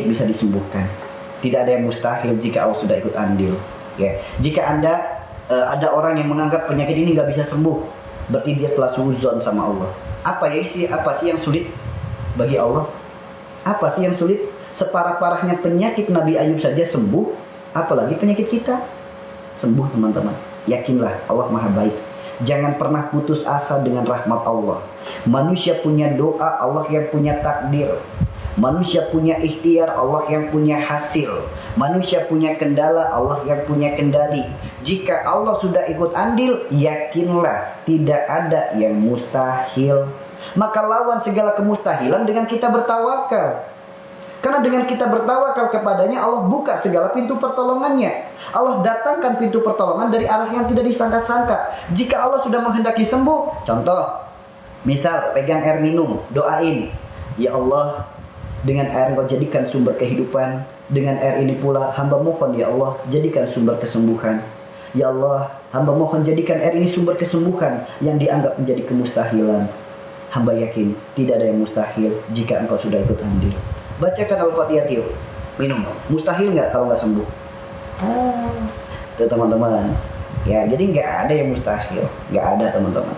bisa disembuhkan. Tidak ada yang mustahil jika Allah sudah ikut andil. Ya, jika ada orang yang menganggap penyakit ini nggak bisa sembuh, berarti dia telah suudzon sama Allah. Apa sih yang sulit bagi Allah? Apa sih yang sulit? Separah-parahnya penyakit Nabi Ayub saja sembuh, apalagi penyakit kita sembuh, teman-teman. Yakinlah Allah Maha Baik. Jangan pernah putus asa dengan rahmat Allah. Manusia punya doa, Allah yang punya takdir. Manusia punya ikhtiar, Allah yang punya hasil. Manusia punya kendala, Allah yang punya kendali. Jika Allah sudah ikut andil, yakinlah tidak ada yang mustahil. Maka lawan segala kemustahilan dengan kita bertawakal. Karena dengan kita bertawakal kepadanya, Allah buka segala pintu pertolongannya. Allah datangkan pintu pertolongan dari arah yang tidak disangka-sangka. Jika Allah sudah menghendaki sembuh, contoh, misal pegang air minum, doain, ya Allah, dengan air Engkau jadikan sumber kehidupan. Dengan air ini pula hamba mohon, ya Allah, jadikan sumber kesembuhan. Ya Allah, hamba mohon jadikan air ini sumber kesembuhan yang dianggap menjadi kemustahilan. Hamba yakin tidak ada yang mustahil jika Engkau sudah ikut andil. Bacakan Al-Fatihah, yuk. Minum. Mustahil nggak kalau nggak sembuh? Tuh teman-teman. Ya, jadi nggak ada yang mustahil. Nggak ada, teman-teman.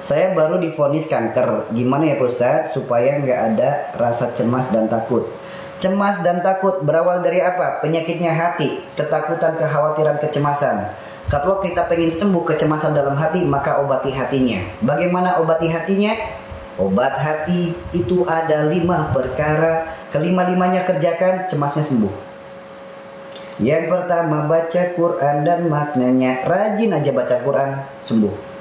Saya baru divonis kanker. Gimana ya Pak Ustadz supaya nggak ada rasa cemas dan takut? Cemas dan takut berawal dari apa? Penyakitnya hati, ketakutan, kekhawatiran, kecemasan. Kalau kita pengen sembuh kecemasan dalam hati, maka obati hatinya. Bagaimana obati hatinya? Obat hati itu ada 5 perkara. Kelima-limanya kerjakan, cemasnya sembuh. Yang pertama, baca Quran dan maknanya. Rajin aja baca Quran, sembuh.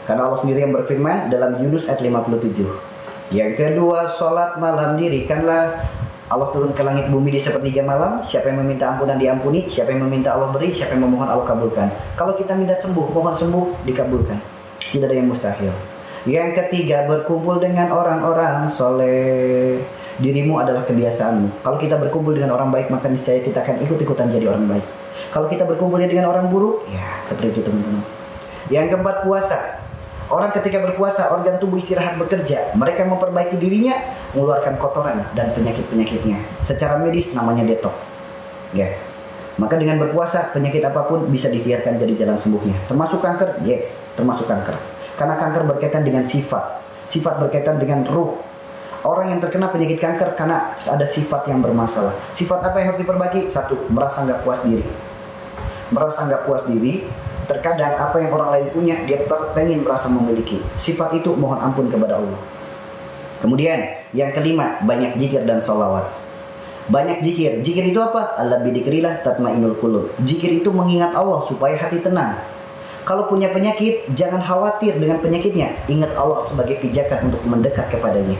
Karena Allah sendiri yang berfirman dalam Yunus ayat 57. Yang kedua, sholat malam dirikanlah. Allah turun ke langit bumi di sepertiga malam. Siapa yang meminta ampunan diampuni. Siapa yang meminta Allah beri. Siapa yang memohon Allah kabulkan. Kalau kita minta sembuh, mohon sembuh, dikabulkan. Tidak ada yang mustahil. Yang ketiga, berkumpul dengan orang-orang soleh. Dirimu adalah kebiasaanmu. Kalau kita berkumpul dengan orang baik, maka niscaya kita akan ikut-ikutan jadi orang baik. Kalau kita berkumpulnya dengan orang buruk, ya seperti itu, teman-teman. Yang keempat, puasa. Orang ketika berpuasa, organ tubuh istirahat bekerja. Mereka memperbaiki dirinya, mengeluarkan kotoran dan penyakit-penyakitnya. Secara medis namanya detox. Ya. Maka dengan berpuasa, penyakit apapun bisa ditiadakan jadi jalan sembuhnya. Termasuk kanker? Yes, termasuk kanker. Karena kanker berkaitan dengan sifat. Sifat berkaitan dengan ruh. Orang yang terkena penyakit kanker karena ada sifat yang bermasalah. Sifat apa yang harus diperbaiki? 1, merasa nggak puas diri. Merasa nggak puas diri. Terkadang apa yang orang lain punya, dia pengen merasa memiliki. Sifat itu mohon ampun kepada Allah. Kemudian, yang kelima, banyak zikir dan sholawat. Banyak zikir. Zikir itu apa? Ala bidzikrillah tatmainul qulub. Zikir itu mengingat Allah supaya hati tenang. Kalau punya penyakit, jangan khawatir dengan penyakitnya. Ingat Allah sebagai pijakan untuk mendekat kepadanya.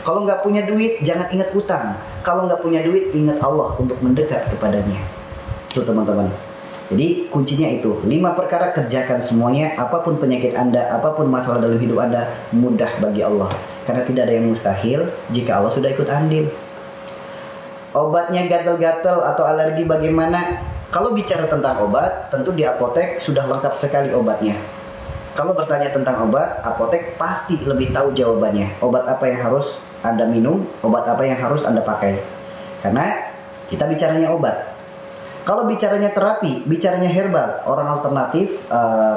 Kalau nggak punya duit, jangan ingat utang. Kalau nggak punya duit, ingat Allah untuk mendekat kepadanya. Itu teman-teman. Jadi kuncinya itu 5 perkara, kerjakan semuanya. Apapun penyakit Anda, apapun masalah dalam hidup Anda, mudah bagi Allah. Karena tidak ada yang mustahil jika Allah sudah ikut andil. Obatnya gatal-gatal atau alergi bagaimana? Kalau bicara tentang obat, tentu di apotek sudah lengkap sekali obatnya. Kalau bertanya tentang obat, apotek pasti lebih tahu jawabannya. Obat apa yang harus Anda minum, obat apa yang harus Anda pakai. Karena kita bicaranya obat. Kalau bicaranya terapi, bicaranya herbal, orang alternatif,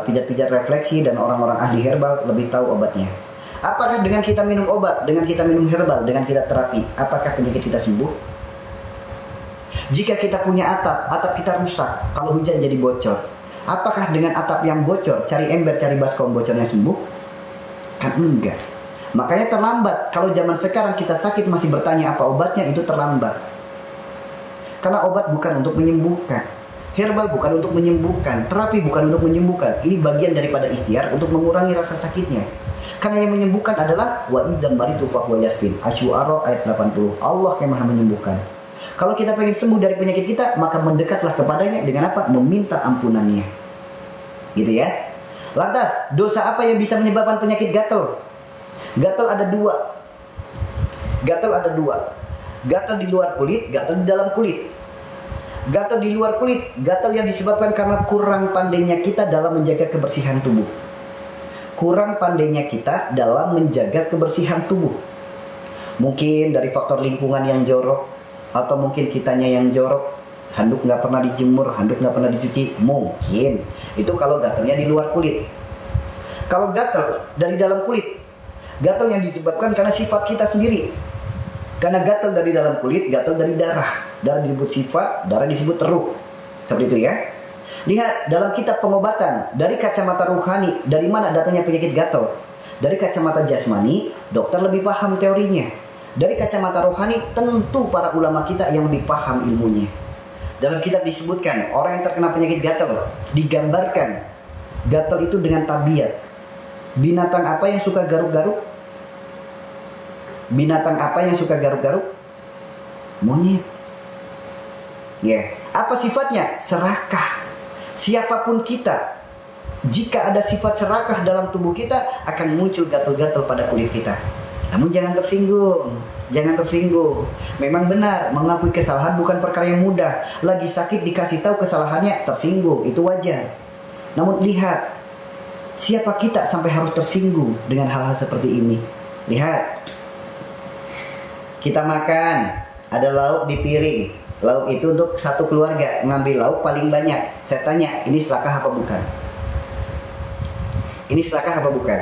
pijat-pijat refleksi dan orang-orang ahli herbal lebih tahu obatnya. Apakah dengan kita minum obat, dengan kita minum herbal, dengan kita terapi, apakah penyakit kita sembuh? Jika kita punya atap kita rusak, kalau hujan jadi bocor. Apakah dengan atap yang bocor, cari ember, cari baskom, bocornya sembuh? Kan enggak. Makanya terlambat. Kalau zaman sekarang kita sakit masih bertanya apa obatnya, itu terlambat. Karena obat bukan untuk menyembuhkan. Herbal bukan untuk menyembuhkan. Terapi bukan untuk menyembuhkan. Ini bagian daripada ikhtiar untuk mengurangi rasa sakitnya. Karena yang menyembuhkan adalah wa idzam baritu fahuwa yashfin. Asy-Syu'ara ayat 80. Allah yang Maha menyembuhkan. Kalau kita pengen sembuh dari penyakit kita, maka mendekatlah kepadanya dengan apa? Meminta ampunannya. Gitu ya. Lantas, dosa apa yang bisa menyebabkan penyakit gatal? Gatal ada 2. Gatal ada 2. Gatal di luar kulit, gatal di dalam kulit. Gatal di luar kulit, gatal yang disebabkan karena kurang pandainya kita dalam menjaga kebersihan tubuh. Kurang pandainya kita dalam menjaga kebersihan tubuh. Mungkin dari faktor lingkungan yang jorok, atau mungkin kitanya yang jorok. Handuk nggak pernah dijemur, handuk nggak pernah dicuci, mungkin. Itu kalau gatalnya di luar kulit. Kalau gatal dari dalam kulit, gatal yang disebabkan karena sifat kita sendiri. Karena gatal dari dalam kulit, gatal dari darah. Darah disebut sifat, darah disebut ruh. Seperti itu ya. Lihat dalam kitab pengobatan, dari kacamata ruhani, dari mana datangnya penyakit gatal? Dari kacamata jasmani, dokter lebih paham teorinya. Dari kacamata rohani, tentu para ulama kita yang lebih paham ilmunya. Dalam kitab disebutkan, orang yang terkena penyakit gatal, digambarkan gatal itu dengan tabiat. Binatang apa yang suka garuk-garuk? Binatang apa yang suka garuk-garuk? Monyet. Ya, apa sifatnya? Serakah. Siapapun kita, jika ada sifat serakah dalam tubuh kita, akan muncul gatal-gatal pada kulit kita. Namun jangan tersinggung, jangan tersinggung. Memang benar, mengakui kesalahan bukan perkara yang mudah. Lagi sakit dikasih tahu kesalahannya, tersinggung, itu wajar. Namun lihat, siapa kita sampai harus tersinggung dengan hal-hal seperti ini? Lihat, kita makan, ada lauk di piring. Lauk itu untuk satu keluarga, ngambil lauk paling banyak. Saya tanya, ini serakah apa bukan? Ini serakah apa bukan?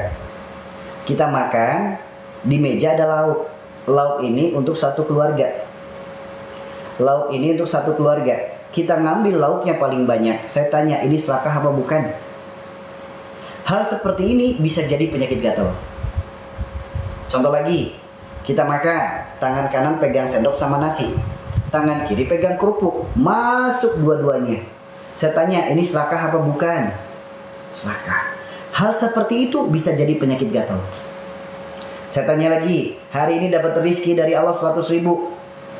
Kita makan, di meja ada lauk. Lauk ini untuk satu keluarga. Lauk ini untuk satu keluarga. Kita ngambil lauknya paling banyak. Saya tanya, ini serakah apa bukan? Hal seperti ini bisa jadi penyakit gatal. Contoh lagi, kita makan, tangan kanan pegang sendok sama nasi, tangan kiri pegang kerupuk, masuk dua-duanya. Saya tanya, ini serakah apa bukan? Serakah. Hal seperti itu bisa jadi penyakit gatal. Saya tanya lagi, hari ini dapat rezeki dari Allah 100.000,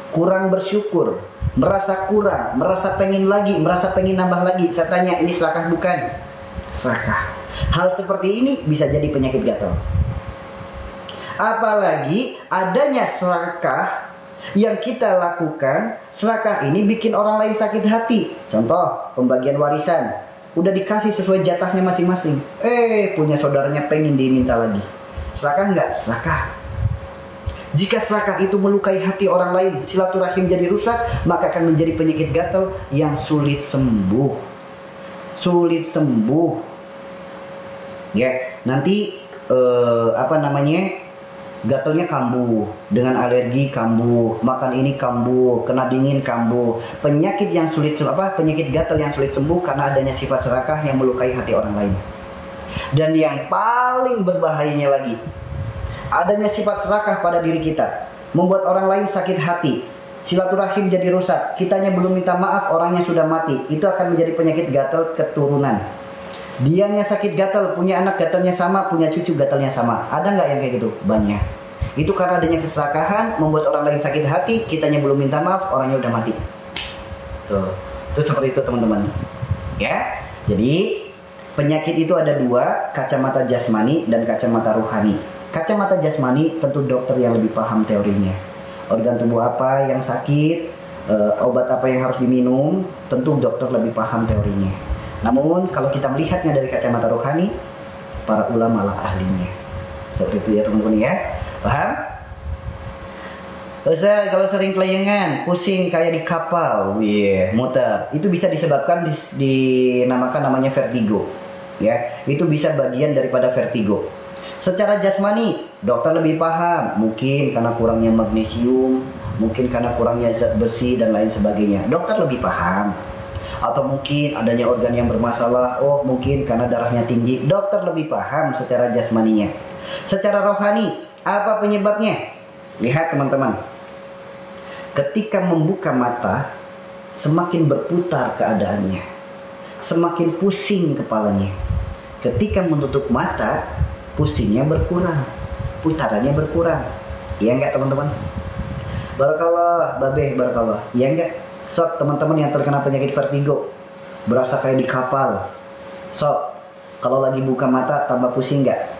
kurang bersyukur, merasa kurang, merasa pengen lagi, merasa pengen nambah lagi. Saya tanya, ini serakah bukan? Serakah. Hal seperti ini bisa jadi penyakit gatal. Apalagi adanya serakah yang kita lakukan, serakah ini bikin orang lain sakit hati. Contoh, pembagian warisan, udah dikasih sesuai jatahnya masing-masing, punya saudaranya pengen diminta lagi. Serakah enggak? Serakah. Jika serakah itu melukai hati orang lain, silaturahim jadi rusak, maka akan menjadi penyakit gatal yang sulit sembuh. Sulit sembuh. Ya, nanti gatalnya kambuh, dengan alergi kambuh, makan ini kambuh, kena dingin kambuh. Penyakit yang sulit penyakit gatal yang sulit sembuh karena adanya sifat serakah yang melukai hati orang lain. Dan yang paling berbahayanya lagi, adanya sifat serakah pada diri kita, membuat orang lain sakit hati, silaturahim jadi rusak, kitanya belum minta maaf, orangnya sudah mati. Itu akan menjadi penyakit gatal keturunan. Dianya sakit gatal, punya anak gatalnya sama, punya cucu gatalnya sama. Ada nggak yang kayak gitu? Banyak. Itu karena adanya keserakahan, membuat orang lain sakit hati, kitanya belum minta maaf, orangnya udah mati. Tuh, itu seperti itu teman-teman. Ya, jadi penyakit itu ada dua, kacamata jasmani dan kacamata ruhani. Kacamata jasmani tentu dokter yang lebih paham teorinya. Organ tubuh apa yang sakit, obat apa yang harus diminum, tentu dokter lebih paham teorinya. Namun kalau kita melihatnya dari kacamata rohani, para ulama lah ahlinya. Seperti itu ya teman-teman ya. Paham? Ustaz, kalau sering kelayangan, pusing kayak di kapal, muter, itu bisa disebabkan dinamakan namanya vertigo. Ya, itu bisa bagian daripada vertigo. Secara jasmani, dokter lebih paham, mungkin karena kurangnya magnesium, mungkin karena kurangnya zat besi dan lain sebagainya. Dokter lebih paham. Atau mungkin adanya organ yang bermasalah, mungkin karena darahnya tinggi. Dokter lebih paham secara jasmaninya. Secara rohani, apa penyebabnya? Lihat teman-teman, ketika membuka mata, semakin berputar keadaannya, semakin pusing kepalanya. Ketika menutup mata, pusingnya berkurang, putarannya berkurang. Iya enggak teman-teman? Barakallah, babeh, barakallah. Iya enggak? Sok teman-teman yang terkena penyakit vertigo, berasa kayak di kapal. Sok, kalau lagi buka mata tambah pusing enggak?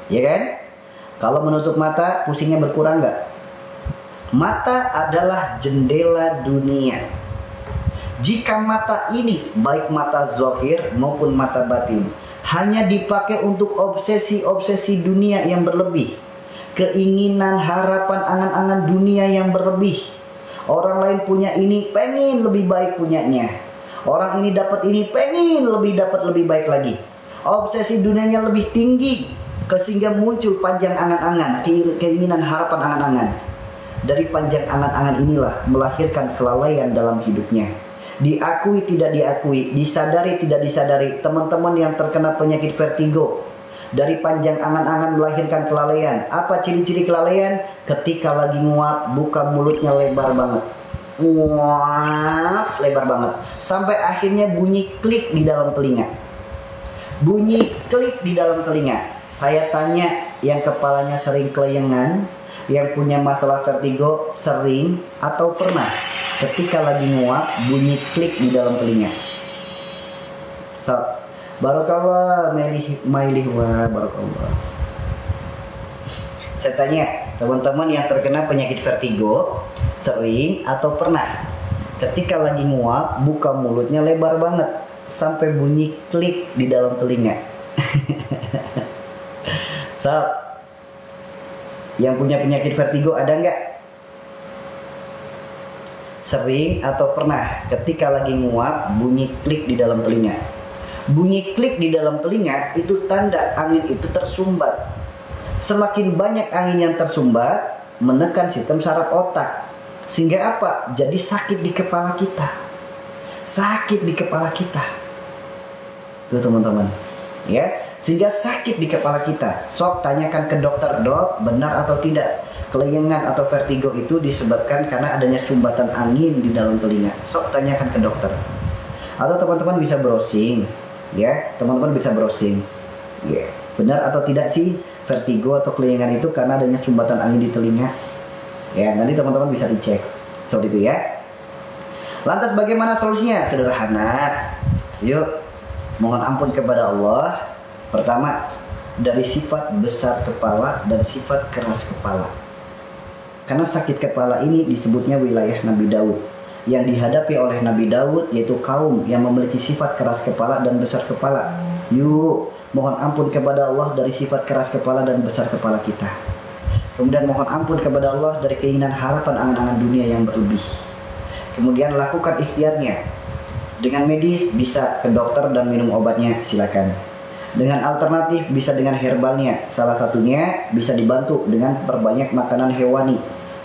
Ya kan? Kalau menutup mata, pusingnya berkurang enggak? Mata adalah jendela dunia. Jika mata ini, baik mata zahir maupun mata batin, hanya dipakai untuk obsesi-obsesi dunia yang berlebih, keinginan, harapan, angan-angan dunia yang berlebih. Orang lain punya ini, pengen lebih baik punyanya. Orang ini dapat ini, pengen dapat lebih baik lagi. Obsesi dunianya lebih tinggi, sehingga muncul panjang angan-angan, keinginan, harapan, angan-angan. Dari panjang angan-angan inilah melahirkan kelalaian dalam hidupnya. Diakui tidak diakui, disadari tidak disadari. Teman-teman yang terkena penyakit vertigo, dari panjang angan-angan melahirkan kelalaian. Apa ciri-ciri kelalaian? Ketika lagi nguap, buka mulutnya lebar banget. Nguap, lebar banget. Sampai akhirnya bunyi klik di dalam telinga. Bunyi klik di dalam telinga. Saya tanya yang kepalanya sering kelayangan, yang punya masalah vertigo, sering atau pernah ketika lagi nguap bunyi klik di dalam telinga? So, barakallah mailih wa barakallah. Saya tanya teman-teman yang terkena penyakit vertigo, sering atau pernah ketika lagi nguap buka mulutnya lebar banget sampai bunyi klik di dalam telinga? So, yang punya penyakit vertigo ada nggak? Sering atau pernah ketika lagi nguap bunyi klik di dalam telinga? Bunyi klik di dalam telinga itu tanda angin itu tersumbat. Semakin banyak angin yang tersumbat, menekan sistem saraf otak. Sehingga apa? Jadi sakit di kepala kita. Sakit di kepala kita. Tuh teman-teman. Ya, sehingga sakit di kepala kita. Sok tanyakan ke dokter, dok, benar atau tidak kelayangan atau vertigo itu disebabkan karena adanya sumbatan angin di dalam telinga. Sok tanyakan ke dokter. Atau teman-teman bisa browsing. Ya, teman-teman bisa browsing. Ya, benar atau tidak sih vertigo atau kelayangan itu karena adanya sumbatan angin di telinga? Ya, nanti teman-teman bisa dicek. Seperti itu ya. Lantas bagaimana solusinya? Sederhana. Yuk, mohon ampun kepada Allah. Pertama, dari sifat besar kepala dan sifat keras kepala. Karena sakit kepala ini disebutnya wilayah Nabi Daud. Yang dihadapi oleh Nabi Daud yaitu kaum yang memiliki sifat keras kepala dan besar kepala. Yuk, mohon ampun kepada Allah dari sifat keras kepala dan besar kepala kita. Kemudian mohon ampun kepada Allah dari keinginan, harapan, angan-angan dunia yang berlebih. Kemudian lakukan ikhtiarnya. Dengan medis bisa ke dokter dan minum obatnya, silakan. Dengan alternatif bisa dengan herbalnya. Salah satunya bisa dibantu dengan perbanyak makanan hewani.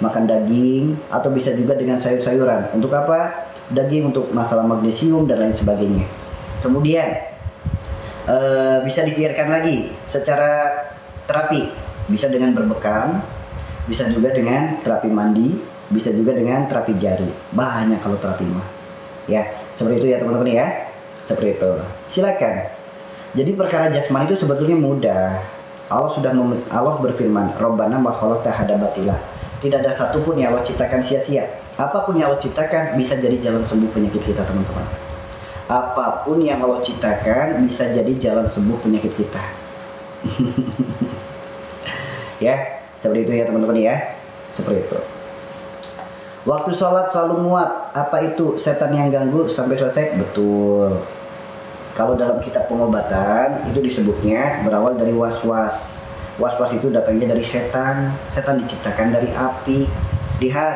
Makan daging atau bisa juga dengan sayur-sayuran. Untuk apa? Daging untuk masalah magnesium dan lain sebagainya. Kemudian bisa dicairkan lagi secara terapi. Bisa dengan berbekam, bisa juga dengan terapi mandi, bisa juga dengan terapi jari. Banyak kalau terapi mah. Ya, seperti itu ya teman-teman ya. Seperti itu. Silakan. Jadi perkara jasmani itu sebetulnya mudah. Allah berfirman, Rabbana ma khalaqta hadza batila. Tidak ada satupun yang Allah ciptakan sia-sia. Apapun yang Allah ciptakan bisa jadi jalan sembuh penyakit kita, teman-teman. Apapun yang Allah ciptakan bisa jadi jalan sembuh penyakit kita. Ya, seperti itu ya teman-teman ya. Seperti itu. Waktu sholat selalu muat. Apa itu? Setan yang ganggu sampai selesai? Betul. Kalau dalam kitab pengobatan itu disebutnya berawal dari was-was. Was-was itu datangnya dari setan. Setan diciptakan dari api. Lihat,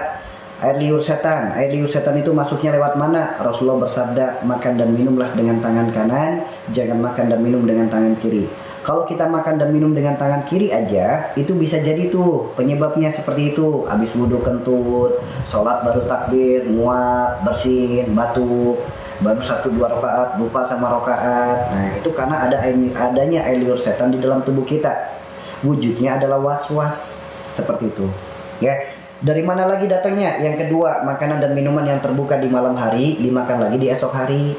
air liur setan. Air liur setan itu masuknya lewat mana? Rasulullah bersabda, makan dan minumlah dengan tangan kanan, jangan makan dan minum dengan tangan kiri. Kalau kita makan dan minum dengan tangan kiri aja, itu bisa jadi tuh penyebabnya seperti itu. Habis wudhu kentut, sholat baru takbir, muat, bersin, batuk, baru 1-2 rakaat, lupa sama rakaat. Nah itu karena adanya air liur setan di dalam tubuh kita. Wujudnya adalah was-was seperti itu. Ya, dari mana lagi datangnya? Yang kedua, makanan dan minuman yang terbuka di malam hari dimakan lagi di esok hari.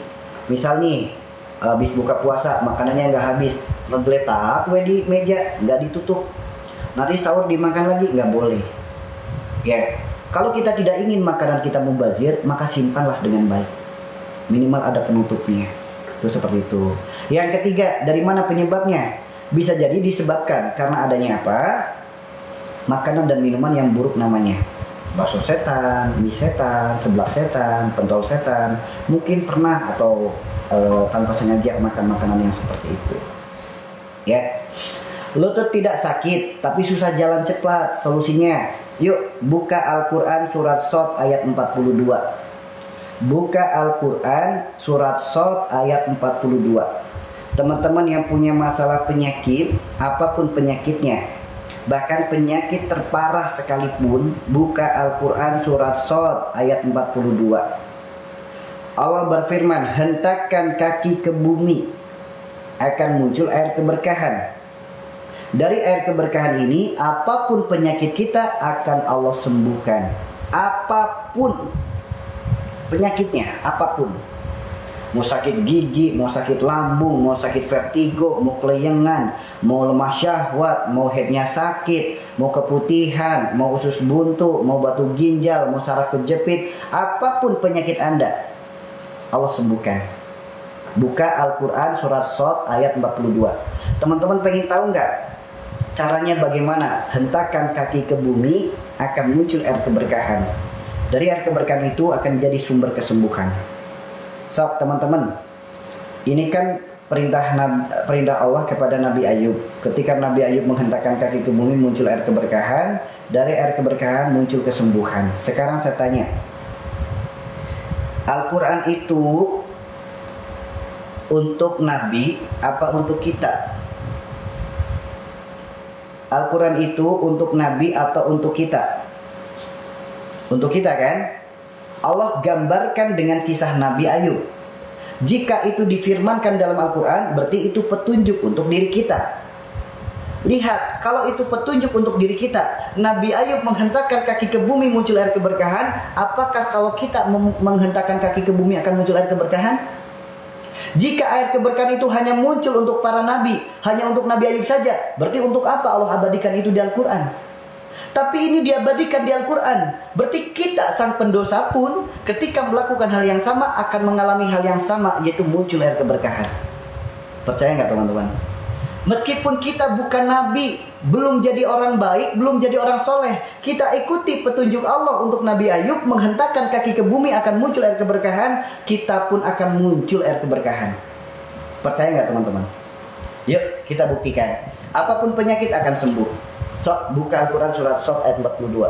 Misal nih, habis buka puasa makanannya nggak habis, ngegeletak di meja nggak ditutup, nanti sahur dimakan lagi, nggak boleh. Ya, kalau kita tidak ingin makanan kita mubazir, maka simpanlah dengan baik, minimal ada penutupnya. Itu seperti itu. Yang ketiga, dari mana penyebabnya? Bisa jadi disebabkan karena adanya apa? Makanan dan minuman yang buruk namanya. Bakso setan, mie setan, seblak setan, pentol setan. Mungkin pernah atau tanpa sengaja makan makanan yang seperti itu. Ya. Lutut tidak sakit tapi susah jalan cepat. Solusinya, yuk buka Al-Quran surat Shad ayat 42. Buka Al-Quran surat Shad ayat 42. Teman-teman yang punya masalah penyakit, apapun penyakitnya, bahkan penyakit terparah sekalipun, buka Al-Quran surat Shad ayat 42. Allah berfirman, hentakkan kaki ke bumi, akan muncul air keberkahan. Dari air keberkahan ini, apapun penyakit kita akan Allah sembuhkan. Apapun penyakitnya, apapun. Mau sakit gigi, mau sakit lambung, mau sakit vertigo, mau kelayangan, mau lemah syahwat, mau headnya sakit, mau keputihan, mau usus buntu, mau batu ginjal, mau saraf kejepit, apapun penyakit Anda, Allah sembuhkan. Buka Al-Quran surat Shad ayat 42. Teman-teman pengen tahu nggak caranya bagaimana? Hentakkan kaki ke bumi, akan muncul air keberkahan. Dari air keberkahan itu akan jadi sumber kesembuhan. So, teman-teman, ini kan perintah Allah kepada Nabi Ayub. Ketika Nabi Ayub menghentakkan kaki ke bumi, muncul air keberkahan. Dari air keberkahan muncul kesembuhan. Sekarang saya tanya, Al-Quran itu untuk Nabi apa untuk kita? Al-Quran itu untuk Nabi atau untuk kita? Untuk kita kan? Allah gambarkan dengan kisah Nabi Ayub. Jika itu difirmankan dalam Al-Quran, berarti itu petunjuk untuk diri kita. Lihat, kalau itu petunjuk untuk diri kita, Nabi Ayub menghentakkan kaki ke bumi, muncul air keberkahan. Apakah kalau kita menghentakkan kaki ke bumi akan muncul air keberkahan? Jika air keberkahan itu hanya muncul untuk para nabi, hanya untuk Nabi Ayub saja, berarti untuk apa Allah abadikan itu di Al-Quran? Tapi ini diabadikan di Al-Quran. Berarti kita sang pendosa pun ketika melakukan hal yang sama akan mengalami hal yang sama, yaitu muncul air keberkahan. Percaya nggak teman-teman? Meskipun kita bukan nabi, belum jadi orang baik, belum jadi orang soleh, kita ikuti petunjuk Allah untuk Nabi Ayub, menghentakkan kaki ke bumi akan muncul air keberkahan, kita pun akan muncul air keberkahan. Percaya nggak teman-teman? Yuk kita buktikan. Apapun penyakit akan sembuh. So, buka Al-Quran surat Shad ayat 42.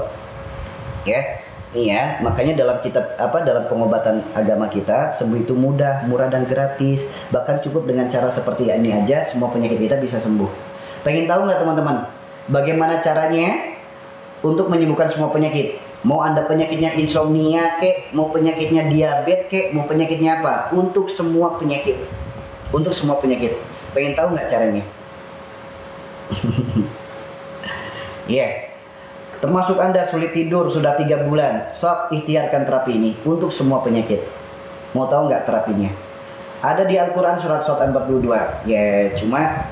Ya, ini ya. Makanya dalam kitab dalam pengobatan agama kita, sembuh itu mudah, murah dan gratis. Bahkan cukup dengan cara seperti ini aja, semua penyakit kita bisa sembuh. Pengen tahu nggak teman-teman? Bagaimana caranya untuk menyembuhkan semua penyakit? Mau Anda penyakitnya insomnia kek, mau penyakitnya diabetes kek, mau penyakitnya apa? Untuk semua penyakit. Untuk semua penyakit. Pengen tahu nggak caranya? Yeah. Termasuk Anda sulit tidur sudah 3 bulan, sok ikhtiarkan terapi ini untuk semua penyakit. Mau tahu nggak terapinya? Ada di Al-Quran surat Shad 42. Ya, cuma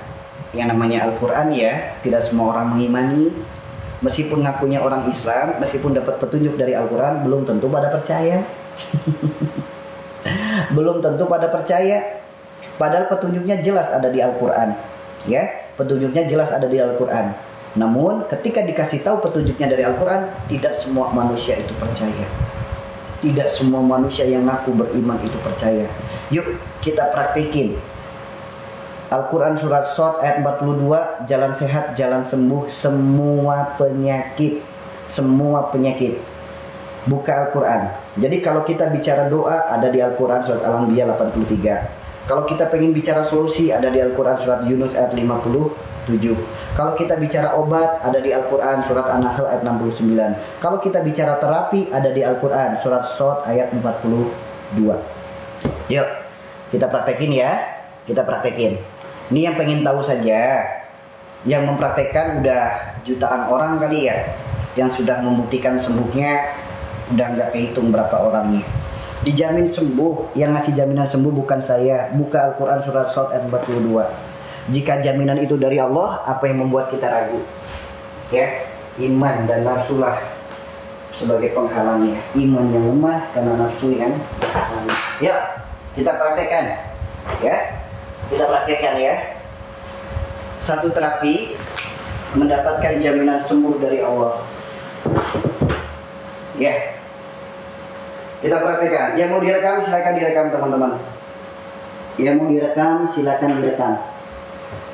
yang namanya Al-Quran ya, tidak semua orang mengimani. Meskipun ngakunya orang Islam, meskipun dapat petunjuk dari Al-Quran, belum tentu pada percaya. Belum tentu pada percaya. Padahal petunjuknya jelas ada di Al-Quran. Ya, petunjuknya jelas ada di Al-Quran. Namun ketika dikasih tahu petunjuknya dari Al-Quran, tidak semua manusia itu percaya. Tidak semua manusia yang ngaku beriman itu percaya. Yuk kita praktikin Al-Quran surat Shad ayat 42. Jalan sehat, jalan sembuh semua penyakit. Semua penyakit. Buka Al-Quran. Jadi kalau kita bicara doa, ada di Al-Quran surat Al-Anbiya 83. Kalau kita pengen bicara solusi, ada di Al-Quran surat Yunus ayat 57. Kalau kita bicara obat, ada di Al-Quran surat An-Nahl ayat 69. Kalau kita bicara terapi, ada di Al-Quran surat Shad ayat 42. Yuk, kita praktekin ya. Kita praktekin. Ini yang pengen tahu saja. Yang mempraktekkan udah jutaan orang kali ya. Yang sudah membuktikan sembuhnya, udah nggak kehitung berapa orangnya. Dijamin sembuh. Yang ngasih jaminan sembuh bukan saya. Buka Al-Quran surat Shad ayat 42. Jika jaminan itu dari Allah, apa yang membuat kita ragu? Ya, iman dan nafsulah sebagai penghalangnya. Iman yang lemah karena nafsu yang lemah. Ya, kita praktekkan. Ya, kita praktekkan ya. Satu terapi mendapatkan jaminan sembuh dari Allah. Ya, kita praktekkan. Yang mau direkam silakan direkam teman-teman. Yang mau direkam silakan direkam.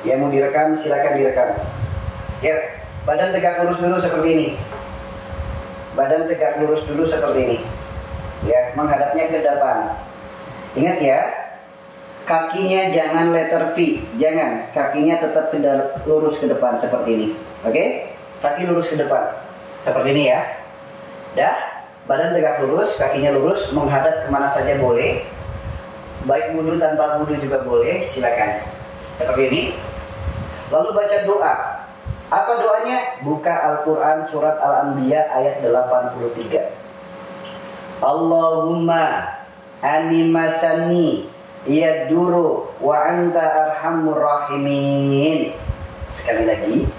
Yang mau direkam silakan direkam. Ya, badan tegak lurus dulu seperti ini. Badan tegak lurus dulu seperti ini. Ya, menghadapnya ke depan. Ingat ya, kakinya jangan letter V, jangan. Kakinya tetap lurus ke depan seperti ini. Oke? Kaki lurus ke depan. Seperti ini ya. Dah, badan tegak lurus, kakinya lurus, menghadap kemana saja boleh. Baik wudhu tanpa wudhu juga boleh, silakan. Seperti ini. Lalu baca doa. Apa doanya? Buka Al-Quran surat Al-Anbiya ayat 83. Allahumma animasani yaduru wa anta arhamur rahimin. Sekali lagi.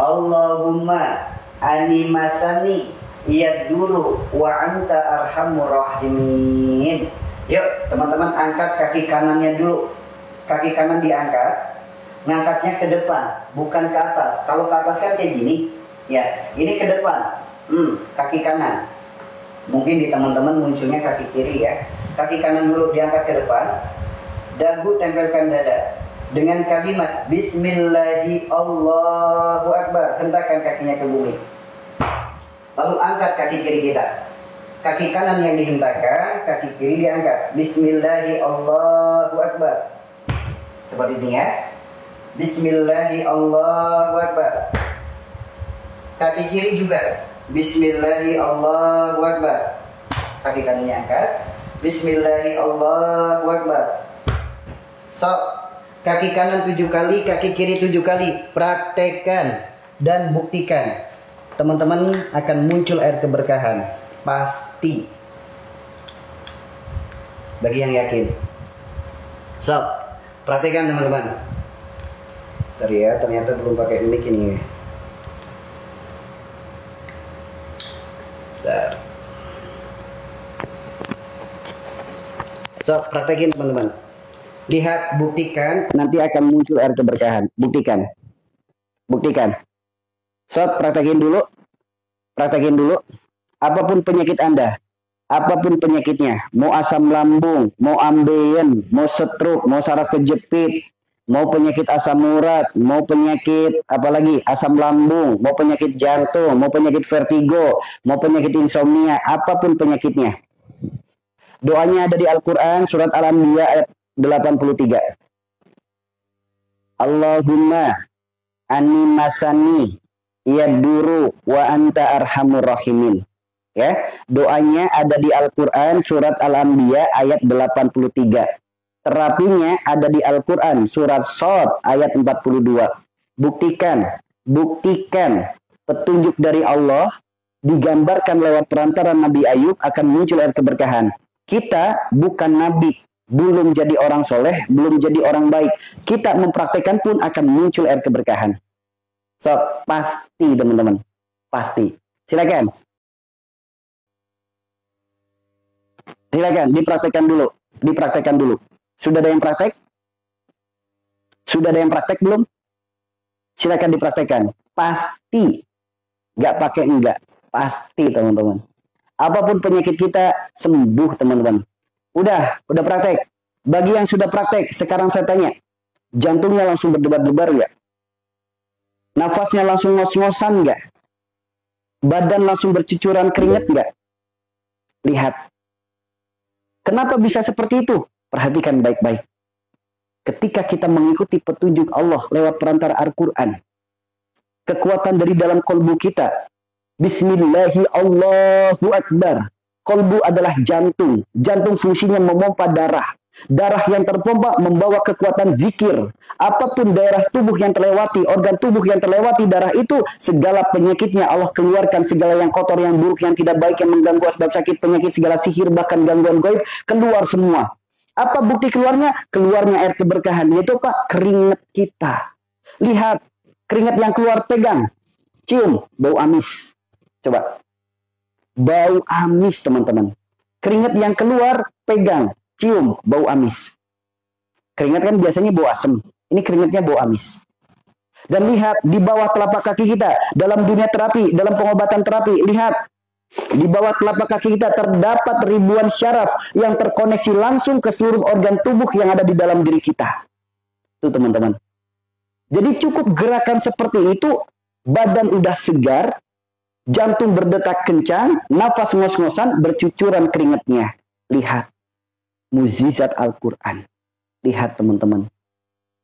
Allahumma animasani yaduru wa anta arhamur rahimin. Yuk teman-teman angkat kaki kanannya dulu. Kaki kanan diangkat. Ngangkatnya ke depan, bukan ke atas. Kalau ke atas kan kayak gini. Ya, ini ke depan. Kaki kanan. Mungkin di teman-teman munculnya kaki kiri ya. Kaki kanan dulu diangkat ke depan. Dagu tempelkan dada. Dengan kalimat Bismillahi Allahu Akbar. Hentakkan kakinya ke bumi. Lalu angkat kaki kiri kita. Kaki kanan yang dihentakkan, kaki kiri diangkat. Bismillahi Allahu Akbar. Seperti ini ya. Bismillahi Allahu Akbar. Kaki kiri juga. Bismillahi Allahu Akbar. Kaki kanannya angkat. Bismillahi Allahu Akbar. So, kaki kanan 7 kali, kaki kiri 7 kali. Praktekkan dan buktikan. Teman-teman akan muncul air keberkahan. Pasti. Bagi yang yakin. So, praktekkan teman-teman. Bentar ya, ternyata belum pakai mic ini. Bentar. So, praktekin teman-teman. Lihat, buktikan, nanti akan muncul air keberkahan. Buktikan. Buktikan. So, praktekin dulu. Praktekin dulu. Apapun penyakit Anda, apapun penyakitnya, mau asam lambung, mau ambeien, mau stroke, mau saraf kejepit, mau penyakit asam urat, mau penyakit apalagi asam lambung, mau penyakit jantung, mau penyakit vertigo, mau penyakit insomnia, apapun penyakitnya. Doanya ada di Al-Quran surat Al-Anbiya ayat 83. Allahumma animasani yaduru wa anta arhamur rahimin. Ya, doanya ada di Al-Quran surat Al-Anbiya ayat 83. Terapinya ada di Al-Quran surat Shad ayat 42. Buktikan petunjuk dari Allah digambarkan lewat perantara Nabi Ayub akan muncul air keberkahan. Kita bukan nabi, belum jadi orang soleh, belum jadi orang baik. Kita mempraktekkan pun akan muncul air keberkahan. So, pasti teman-teman, pasti. Silakan dipraktekkan dulu. Sudah ada yang praktek? Sudah ada yang praktek belum? Silakan dipraktekkan. Pasti. Nggak pakai enggak. Pasti teman-teman. Apapun penyakit kita sembuh teman-teman. Udah praktek. Bagi yang sudah praktek, sekarang saya tanya. Jantungnya langsung berdebar-debar nggak? Nafasnya langsung ngos-ngosan nggak? Badan langsung bercucuran keringat nggak? Lihat. Kenapa bisa seperti itu? Perhatikan baik-baik. Ketika kita mengikuti petunjuk Allah lewat perantara Al-Quran, kekuatan dari dalam kolbu kita. Bismillahi Allahu Akbar. Kolbu adalah jantung. Jantung fungsinya memompa darah. Darah yang terpompa membawa kekuatan zikir. Apapun daerah tubuh yang terlewati, organ tubuh yang terlewati darah itu, segala penyakitnya Allah keluarkan, segala yang kotor, yang buruk, yang tidak baik, yang mengganggu asbab sakit, penyakit, segala sihir, bahkan gangguan gaib, keluar semua. Apa bukti keluarnya? Keluarnya air keberkahan, yaitu apa? Keringat kita. Lihat, keringat yang keluar pegang. Cium, bau amis. Coba. Bau amis, teman-teman. Keringat yang keluar pegang. Cium, bau amis. Keringat kan biasanya bau asem. Ini keringatnya bau amis. Dan lihat, di bawah telapak kaki kita, dalam dunia terapi, dalam pengobatan terapi, lihat. Di bawah telapak kaki kita terdapat ribuan syaraf yang terkoneksi langsung ke seluruh organ tubuh yang ada di dalam diri kita. Itu teman-teman. Jadi cukup gerakan seperti itu, badan udah segar, jantung berdetak kencang, nafas ngos-ngosan, bercucuran keringatnya. Lihat, mukjizat Al-Quran. Lihat teman-teman,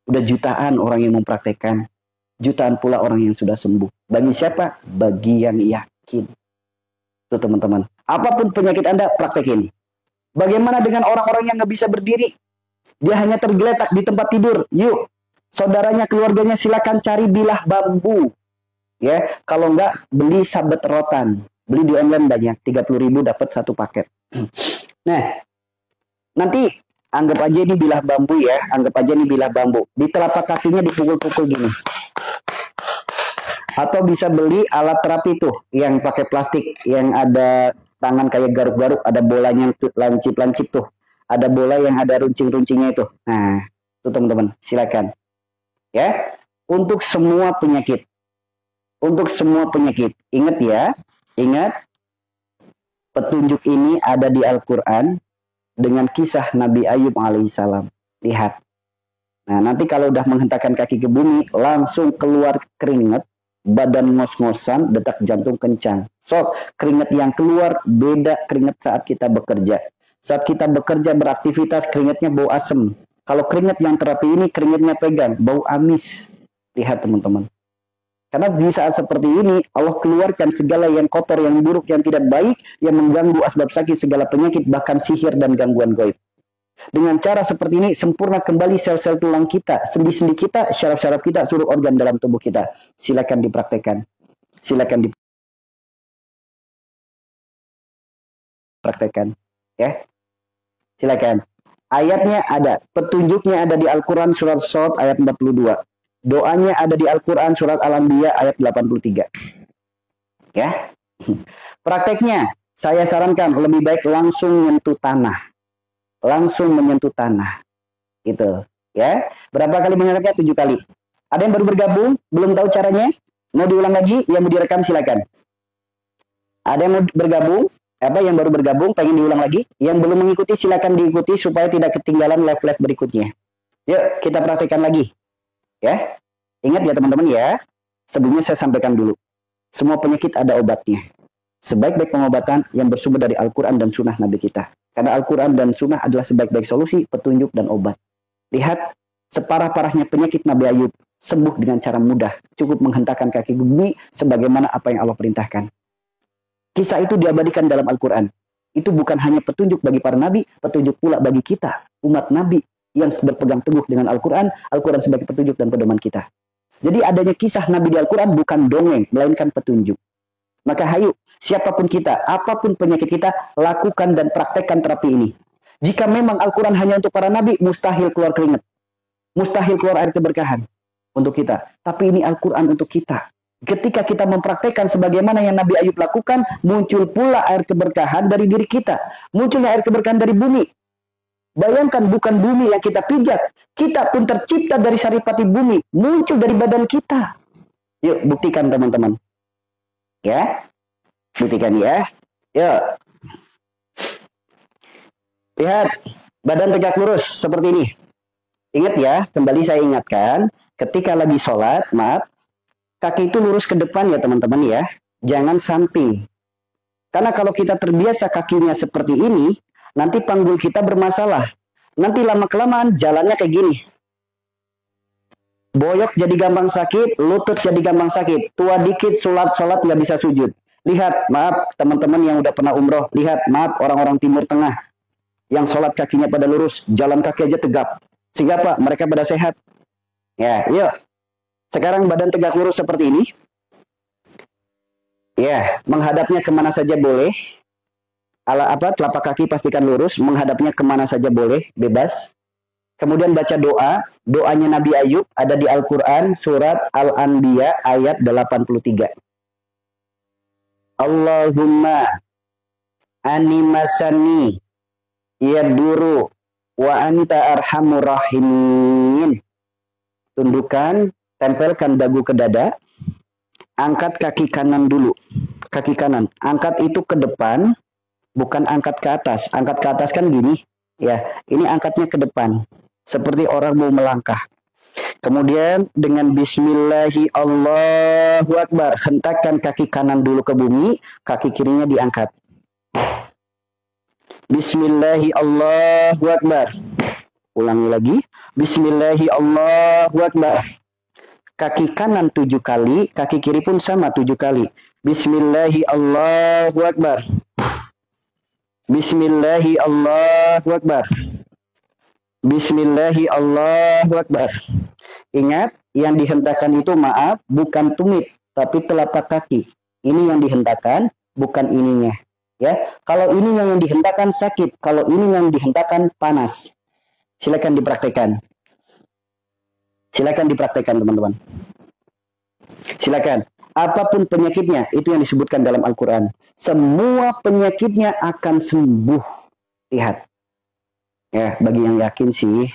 udah jutaan orang yang mempraktekkan, jutaan pula orang yang sudah sembuh. Bagi siapa? Bagi yang yakin. Tuh teman-teman, apapun penyakit Anda, praktekin. Bagaimana dengan orang-orang yang nggak bisa berdiri? Dia hanya tergeletak di tempat tidur. Yuk, saudaranya, keluarganya silakan cari bilah bambu. Ya, kalau nggak beli sabet rotan. Beli di online banyak, 30.000 dapat satu paket. Nah, nanti anggap aja ini bilah bambu ya, anggap aja ini bilah bambu. Di telapak kakinya dipukul-pukul gini. Atau bisa beli alat terapi tuh yang pakai plastik, yang ada tangan kayak garuk-garuk, ada bolanya yang lancip-lancip tuh. Ada bola yang ada runcing-runcingnya itu. Nah, tuh teman-teman, silakan. Ya, untuk semua penyakit. Untuk semua penyakit. Ingat ya, ingat petunjuk ini ada di Al-Quran dengan kisah Nabi Ayub alaihissalam. Lihat. Nah, nanti kalau udah menghentakkan kaki ke bumi, langsung keluar keringat, badan ngos-ngosan, detak jantung kencang. So, keringat yang keluar beda keringat saat kita bekerja. Saat kita bekerja beraktivitas, keringatnya bau asem. Kalau keringat yang terapi ini, keringatnya pegang, bau amis. Lihat teman-teman. Karena di saat seperti ini, Allah keluarkan segala yang kotor, yang buruk, yang tidak baik, yang mengganggu asbab sakit, segala penyakit, bahkan sihir dan gangguan gaib. Dengan cara seperti ini, sempurna kembali sel-sel tulang kita, sendi-sendi kita, syaraf-syaraf kita, seluruh organ dalam tubuh kita. Silakan dipraktekkan. Silakan dipraktekkan. Ya. Silakan. Ayatnya ada, petunjuknya ada di Al-Quran surat Shad ayat 42. Doanya ada di Al-Quran surat Al-Anbiya ayat 83. Ya. Prakteknya, saya sarankan lebih baik langsung menyentuh tanah. Langsung menyentuh tanah. Gitu. Ya. Berapa kali menyentuhnya? 7 kali. Ada yang baru bergabung, belum tahu caranya? Mau diulang lagi? Yang mau direkam silakan. Ada yang mau bergabung? Yang baru bergabung, pengen diulang lagi? Yang belum mengikuti silakan diikuti supaya tidak ketinggalan live-live berikutnya. Yuk, kita praktekkan lagi. Ya, ingat ya teman-teman ya. Sebelumnya saya sampaikan dulu. Semua penyakit ada obatnya. Sebaik-baik pengobatan yang bersumber dari Al-Quran dan Sunnah Nabi kita. Karena Al-Quran dan Sunnah adalah sebaik-baik solusi, petunjuk dan obat. Lihat, separah-parahnya penyakit Nabi Ayub sembuh dengan cara mudah. Cukup menghentakkan kaki ke bumi sebagaimana apa yang Allah perintahkan. Kisah itu diabadikan dalam Al-Quran. Itu bukan hanya petunjuk bagi para nabi, petunjuk pula bagi kita, umat nabi yang berpegang teguh dengan Al-Quran, Al-Quran sebagai petunjuk dan pedoman kita. Jadi adanya kisah nabi di Al-Quran bukan dongeng, melainkan petunjuk. Maka hayu, siapapun kita, apapun penyakit kita, lakukan dan praktekkan terapi ini. Jika memang Al-Quran hanya untuk para nabi, mustahil keluar keringat. Mustahil keluar air keberkahan untuk kita. Tapi ini Al-Quran untuk kita. Ketika kita mempraktekkan sebagaimana yang Nabi Ayub lakukan, muncul pula air keberkahan dari diri kita. Munculnya air keberkahan dari bumi. Bayangkan bukan bumi yang kita pijak. Kita pun tercipta dari saripati bumi. Muncul dari badan kita. Yuk, buktikan teman-teman. Ya, buktikan ya. Yuk. Lihat, badan tegak lurus seperti ini. Ingat ya, kembali saya ingatkan. Ketika lagi sholat, maaf, kaki itu lurus ke depan ya teman-teman ya. Jangan samping. Karena kalau kita terbiasa kakinya seperti ini, nanti panggul kita bermasalah. Nanti lama-kelamaan jalannya kayak gini. Boyok jadi gampang sakit, lutut jadi gampang sakit. Tua dikit, sholat nggak bisa sujud. Lihat, maaf teman-teman yang udah pernah umroh. Lihat, maaf orang-orang Timur Tengah. Yang sholat kakinya pada lurus, jalan kaki aja tegap. Sehingga apa? Mereka pada sehat. Ya, yuk. Sekarang badan tegak lurus seperti ini. Ya, menghadapnya kemana saja boleh. Telapak kaki pastikan lurus. Menghadapnya kemana saja boleh, bebas. Kemudian baca doa. Doanya Nabi Ayub ada di Al-Quran surat Al-Anbiya ayat 83. Allahumma animasani yaduru wa anta arhamur rahimin. Tundukkan, tempelkan dagu ke dada, angkat kaki kanan dulu, kaki kanan, angkat itu ke depan, bukan angkat ke atas. Angkat ke atas kan gini, ya, ini angkatnya ke depan, seperti orang mau melangkah. Kemudian dengan Bismillahi Allahu Akbar, hentakkan kaki kanan dulu ke bumi, kaki kirinya diangkat. Bismillahi Allahu Akbar. Ulangi lagi. Bismillahi Allahu Akbar. Kaki kanan 7 kali, kaki kiri pun sama 7 kali. Bismillahi Allahu Akbar. Bismillahi Allahu Akbar. Bismillahi Allahu Akbar. Ingat, yang dihentakkan itu maaf, bukan tumit, tapi telapak kaki. Ini yang dihentakkan, bukan ininya. Ya, kalau ini yang dihentakkan sakit, kalau ini yang dihentakkan panas. Silakan dipraktekkan. Silakan dipraktekkan, teman-teman. Silakan. Apapun penyakitnya, itu yang disebutkan dalam Al-Quran. Semua penyakitnya akan sembuh. Lihat. Ya, bagi yang yakin sih.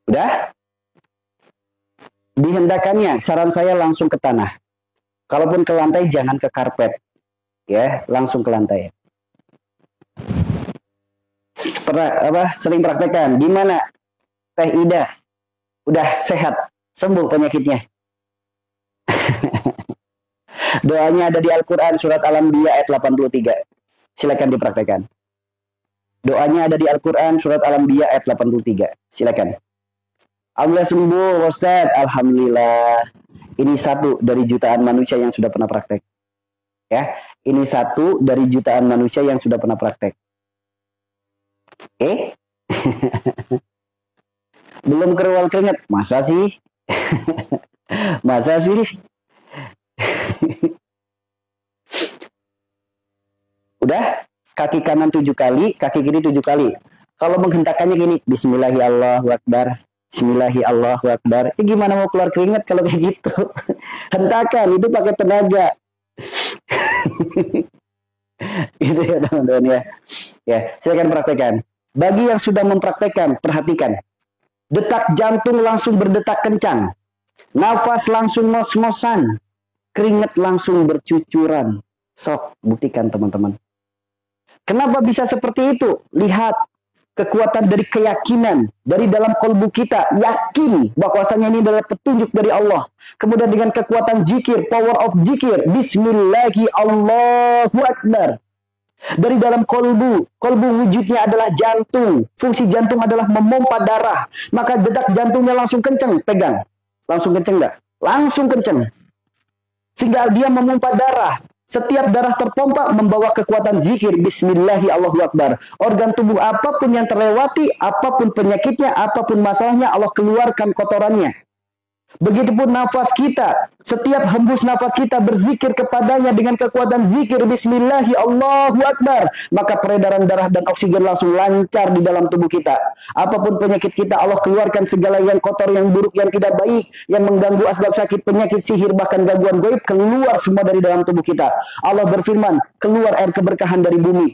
Udah? Dihendakannya, saran saya langsung ke tanah. Kalaupun ke lantai, jangan ke karpet. Ya, langsung ke lantai. Sering praktekkan. Gimana? Teh Ida. Udah sehat. Sembuh penyakitnya. Doanya ada di Al-Quran surat Al-Anbiya ayat 83. Silakan dipraktekkan. Doanya ada di Al-Quran surat Al-Anbiya ayat 83. Silakan. Alhamdulillah sembuh, Ustaz. Alhamdulillah. Ini satu dari jutaan manusia yang sudah pernah praktek. Ya, ini satu dari jutaan manusia yang sudah pernah praktek. Belum kerual keringat. Masa sih? Masa sih? Udah? Kaki kanan 7 kali, kaki kiri 7 kali. Kalau menghentakkannya gini, Bismillahi Allahu Akbar, Bismillahi Allahu Akbar. Gimana mau keluar keringat kalau kayak gitu? Hentakan, itu pakai tenaga. Gitu ya teman-teman ya. Ya, silakan praktekkan. Bagi yang sudah mempraktekkan, perhatikan. Detak jantung langsung berdetak kencang. Nafas langsung ngos-ngosan. Keringat langsung bercucuran. Sok, buktikan teman-teman. Kenapa bisa seperti itu? Lihat kekuatan dari keyakinan dari dalam kalbu kita, yakin bahwasanya ini adalah petunjuk dari Allah. Kemudian dengan kekuatan zikir, power of zikir, Bismillahi Allahu Akbar. Dari dalam kalbu wujudnya adalah jantung. Fungsi jantung adalah memompa darah. Maka detak jantungnya langsung kenceng, pegang. Langsung kenceng enggak? Langsung kenceng. Sehingga dia memompa darah. Setiap darah terpompa membawa kekuatan zikir Bismillahi Allahu Akbar. Organ tubuh apapun yang terlewati, apapun penyakitnya, apapun masalahnya, Allah keluarkan kotorannya. Begitupun nafas kita. Setiap hembus nafas kita berzikir kepadanya dengan kekuatan zikir Bismillahi Allahu Akbar. Maka peredaran darah dan oksigen langsung lancar di dalam tubuh kita. Apapun penyakit kita, Allah keluarkan segala yang kotor, yang buruk, yang tidak baik, yang mengganggu asbab sakit, penyakit, sihir, bahkan gangguan gaib, keluar semua dari dalam tubuh kita. Allah berfirman, keluar air keberkahan dari bumi.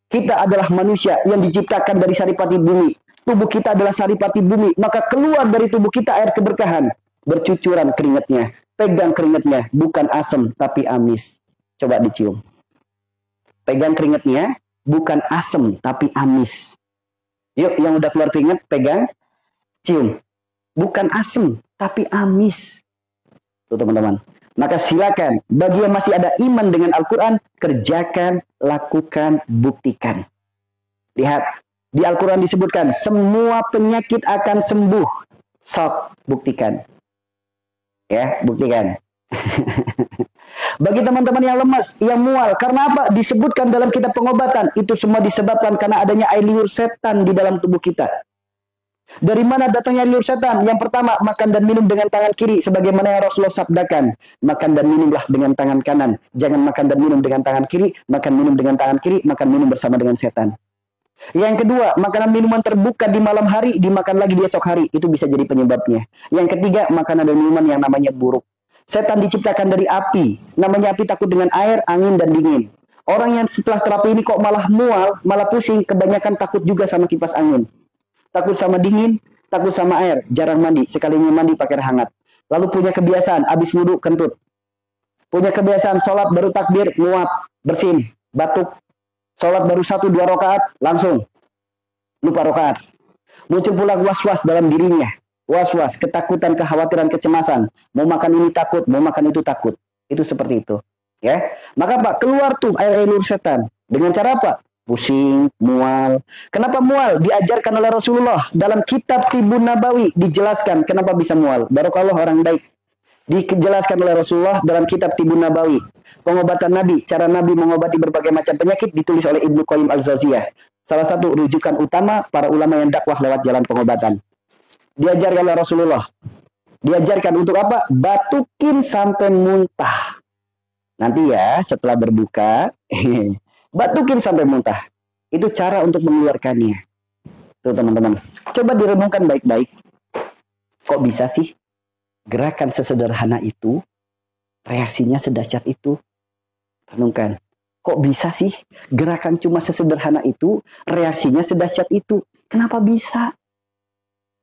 Kita adalah manusia yang diciptakan dari saripati bumi. Tubuh kita adalah saripati bumi. Maka keluar dari tubuh kita air keberkahan. Bercucuran keringatnya. Pegang keringatnya. Bukan asam, tapi amis. Coba dicium. Pegang keringatnya. Bukan asam, tapi amis. Yuk, yang udah keluar keringat, pegang. Cium. Bukan asam, tapi amis. Tuh teman-teman. Maka silakan. Bagi yang masih ada iman dengan Al-Quran, kerjakan, lakukan, buktikan. Lihat. Di Al-Quran disebutkan, semua penyakit akan sembuh. Sok, buktikan. Ya, buktikan. Bagi teman-teman yang lemas, yang mual, karena apa? Disebutkan dalam kitab pengobatan, itu semua disebabkan karena adanya air liur setan di dalam tubuh kita. Dari mana datangnya liur setan? Yang pertama, makan dan minum dengan tangan kiri, sebagaimana yang Rasulullah sabdakan. Makan dan minumlah dengan tangan kanan. Jangan makan dan minum dengan tangan kiri, makan minum dengan tangan kiri, makan minum bersama dengan setan. Yang kedua, makanan minuman terbuka di malam hari, dimakan lagi di esok hari. Itu bisa jadi penyebabnya. Yang ketiga, makanan dan minuman yang namanya buruk. Setan diciptakan dari api. Namanya api takut dengan air, angin, dan dingin. Orang yang setelah terapi ini kok malah mual, malah pusing, kebanyakan takut juga sama kipas angin. Takut sama dingin, takut sama air, jarang mandi. Sekalinya mandi pakai air hangat. Lalu punya kebiasaan, habis wudhu kentut. Punya kebiasaan, sholat baru takbir, nguap, bersin, batuk. Sholat baru 1-2 rakaat, langsung lupa rakaat. Muncul pula was-was dalam dirinya. Was-was, ketakutan, kekhawatiran, kecemasan. Mau makan ini takut, mau makan itu takut. Itu seperti itu. Ya, maka Pak, keluar tuh air liur setan. Dengan cara apa? Pusing, mual. Kenapa mual? Diajarkan oleh Rasulullah. Dalam kitab Tibun Nabawi dijelaskan kenapa bisa mual. Barokallah orang baik. Dijelaskan oleh Rasulullah dalam kitab Tibun Nabawi. Pengobatan Nabi, cara Nabi mengobati berbagai macam penyakit ditulis oleh Ibnu Qayyim Al-Jauziyah. Salah satu rujukan utama para ulama yang dakwah lewat jalan pengobatan. Diajarkan oleh Rasulullah. Diajarkan untuk apa? Batukin sampai muntah. Nanti ya setelah berbuka, batukin sampai muntah. Itu cara untuk mengeluarkannya. Tuh teman-teman. Coba direnungkan baik-baik. Kok bisa sih gerakan sesederhana itu, reaksinya sedahsyat itu? Renungkan. Kok bisa sih gerakan cuma sesederhana itu, reaksinya sedahsyat itu? Kenapa bisa?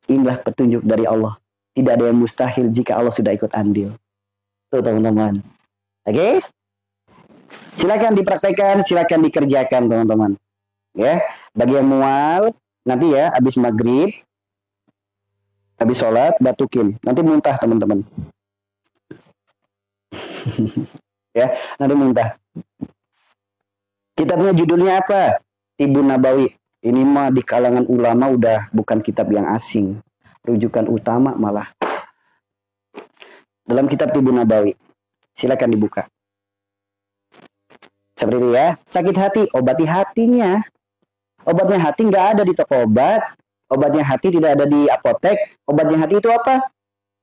Inilah petunjuk dari Allah. Tidak ada yang mustahil jika Allah sudah ikut andil. Tuh teman-teman. Oke? Silakan dipraktekkan, silakan dikerjakan teman-teman. Ya, bagi yang mual, nanti ya habis maghrib, habis sholat, batukin. Nanti muntah teman-teman. Ya, nanti muntah. Kitabnya judulnya apa? Tibun Nabawi. Ini mah di kalangan ulama udah bukan kitab yang asing. Rujukan utama malah. Dalam kitab Tibun Nabawi. Silakan dibuka. Seperti itu ya. Sakit hati, obati hatinya. Obatnya hati nggak ada di toko obat. Obatnya hati tidak ada di apotek. Obatnya hati itu apa?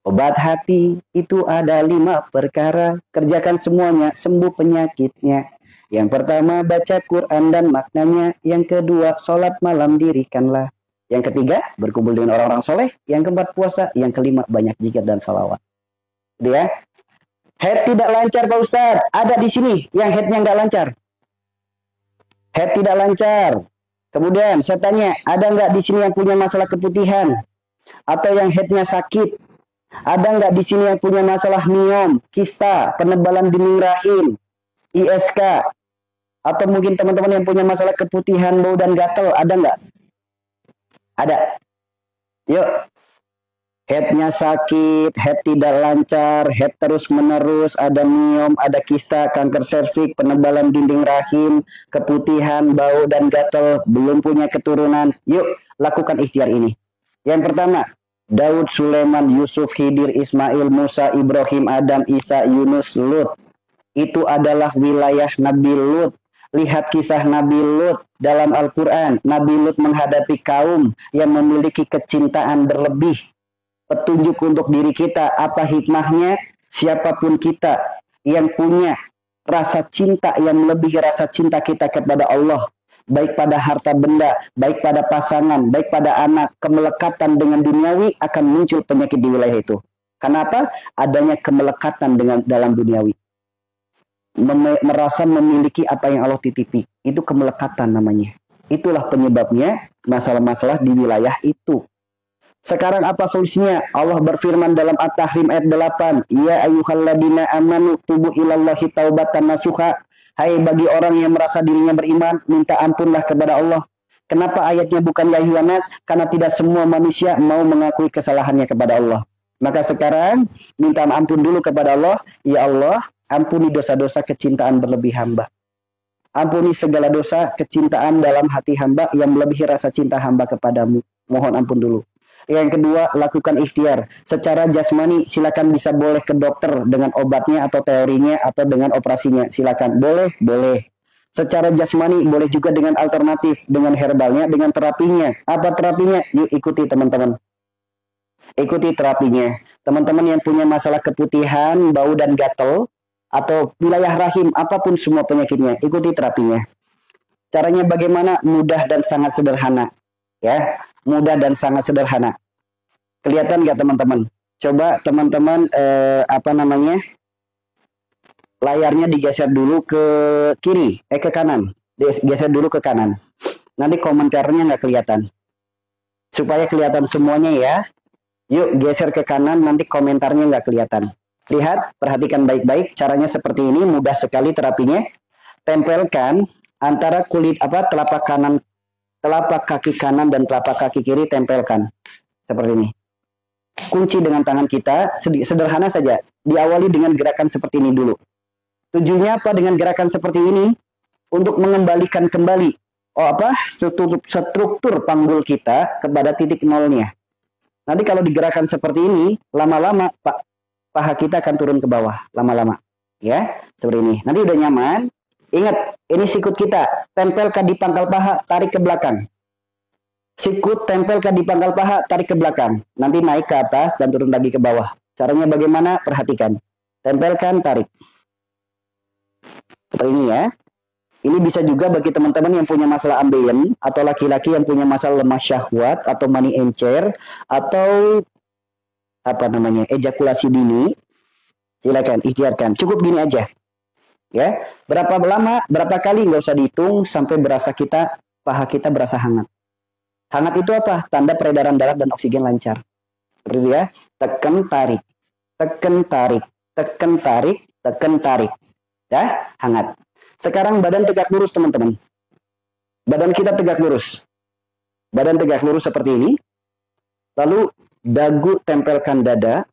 Obat hati itu ada 5 perkara. Kerjakan semuanya, sembuh penyakitnya. Yang pertama, baca Quran dan maknanya. Yang kedua, sholat malam dirikanlah. Yang ketiga, berkumpul dengan orang-orang soleh. Yang keempat, puasa. Yang kelima, banyak zikir dan salawat. Gitu ya. Head tidak lancar Pak Ustadz. Ada di sini yang headnya nggak lancar. Head tidak lancar. Kemudian saya tanya, ada nggak di sini yang punya masalah keputihan? Atau yang headnya sakit? Ada nggak di sini yang punya masalah miom, kista, penebalan dinding rahim, ISK? Atau mungkin teman-teman yang punya masalah keputihan, bau dan gatal, ada nggak? Ada. Yuk. Headnya sakit, head tidak lancar, head terus menerus, ada miom, ada kista, kanker serviks, penebalan dinding rahim, keputihan, bau dan gatal, belum punya keturunan. Yuk, lakukan ikhtiar ini. Yang pertama, Daud, Sulaiman, Yusuf, Khidir, Ismail, Musa, Ibrahim, Adam, Isa, Yunus, Lut. Itu adalah wilayah Nabi Lut. Lihat kisah Nabi Lut dalam Al-Quran. Nabi Lut menghadapi kaum yang memiliki kecintaan berlebih. Petunjuk untuk diri kita, apa hikmahnya? Siapapun kita yang punya rasa cinta yang melebihi rasa cinta kita kepada Allah, baik pada harta benda, baik pada pasangan, baik pada anak, kemelekatan dengan duniawi, akan muncul penyakit di wilayah itu. Kenapa? Adanya kemelekatan dalam duniawi. Merasa memiliki apa yang Allah titipi. Itu kemelekatan namanya. Itulah penyebabnya masalah-masalah di wilayah itu. Sekarang apa solusinya? Allah berfirman dalam At-Tahrim ayat 8. Ya ayyuhalladzina amanu tubu ilallahi taubatan nasuha. Hai bagi orang yang merasa dirinya beriman, minta ampunlah kepada Allah. Kenapa ayatnya bukan ya ayyuhan nas? Karena tidak semua manusia mau mengakui kesalahannya kepada Allah. Maka sekarang minta ampun dulu kepada Allah. Ya Allah, ampuni dosa-dosa kecintaan berlebih hamba. Ampuni segala dosa kecintaan dalam hati hamba yang melebihi rasa cinta hamba kepadamu. Mohon ampun dulu. Yang kedua, lakukan ikhtiar. Secara jasmani, silakan bisa boleh ke dokter dengan obatnya atau teorinya atau dengan operasinya. Silakan. Boleh, boleh. Secara jasmani, boleh juga dengan alternatif, dengan herbalnya, dengan terapinya. Apa terapinya? Yuk ikuti teman-teman. Ikuti terapinya. Teman-teman yang punya masalah keputihan, bau dan gatal, atau wilayah rahim, apapun semua penyakitnya, ikuti terapinya. Caranya bagaimana? Mudah dan sangat sederhana. Ya, mudah dan sangat sederhana. Kelihatan nggak teman-teman? Coba teman-teman layarnya digeser dulu ke kiri, ke kanan. Geser dulu ke kanan. Nanti komentarnya nggak kelihatan. Supaya kelihatan semuanya ya. Yuk geser ke kanan, nanti komentarnya nggak kelihatan. Lihat, perhatikan baik-baik. Caranya seperti ini, mudah sekali terapinya. Tempelkan antara kulit telapak kanan telapak kaki kanan dan telapak kaki kiri tempelkan. Seperti ini. Kunci dengan tangan kita, sederhana saja. Diawali dengan gerakan seperti ini dulu. Tujuannya apa dengan gerakan seperti ini? Untuk mengembalikan kembali struktur panggul kita kepada titik nolnya. Nanti kalau digerakkan seperti ini, lama-lama paha kita akan turun ke bawah. Lama-lama. Ya, seperti ini. Nanti udah nyaman. Ingat, ini sikut kita. Tempelkan di pangkal paha, tarik ke belakang. Sikut tempelkan di pangkal paha, tarik ke belakang. Nanti naik ke atas dan turun lagi ke bawah. Caranya bagaimana? Perhatikan. Tempelkan, tarik. Seperti ini ya. Ini bisa juga bagi teman-teman yang punya masalah ambeien atau laki-laki yang punya masalah lemah syahwat atau mani encer atau ejakulasi dini. Silakan ikhtiarkan. Cukup gini aja. Ya. Berapa lama, berapa kali nggak usah dihitung sampai paha kita berasa hangat. Hangat itu apa? Tanda peredaran darah dan oksigen lancar. Seperti itu ya. Tekan tarik. Tekan tarik. Tekan tarik. Tekan tarik. Ya, hangat. Sekarang badan tegak lurus teman-teman. Badan kita tegak lurus. Badan tegak lurus seperti ini. Lalu dagu tempelkan dada.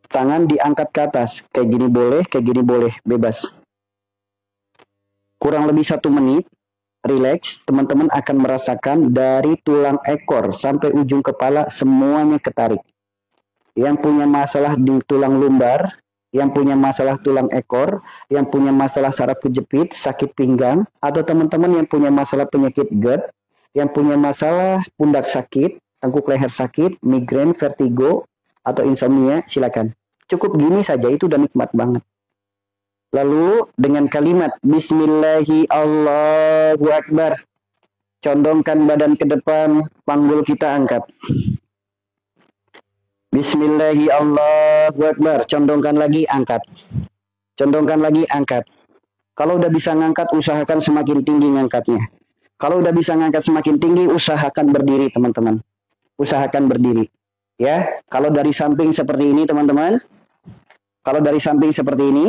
Tangan diangkat ke atas. Kayak gini boleh, bebas. Kurang lebih 1 menit. Relax, teman-teman akan merasakan dari tulang ekor sampai ujung kepala semuanya ketarik. Yang punya masalah di tulang lumbar, yang punya masalah tulang ekor, yang punya masalah saraf kejepit, sakit pinggang, atau teman-teman yang punya masalah penyakit GERD, yang punya masalah pundak sakit, tengkuk leher sakit, migrain, vertigo, atau insomnia, silakan. Cukup gini saja, itu udah nikmat banget. Lalu dengan kalimat Bismillahi Allahu Akbar, condongkan badan ke depan, panggul kita angkat. Bismillahi Allahu Akbar, condongkan lagi, angkat. Condongkan lagi, angkat. Kalau udah bisa ngangkat, usahakan semakin tinggi ngangkatnya. Kalau udah bisa ngangkat semakin tinggi, usahakan berdiri teman-teman. Usahakan berdiri. Ya, kalau dari samping seperti ini teman-teman. Kalau dari samping seperti ini.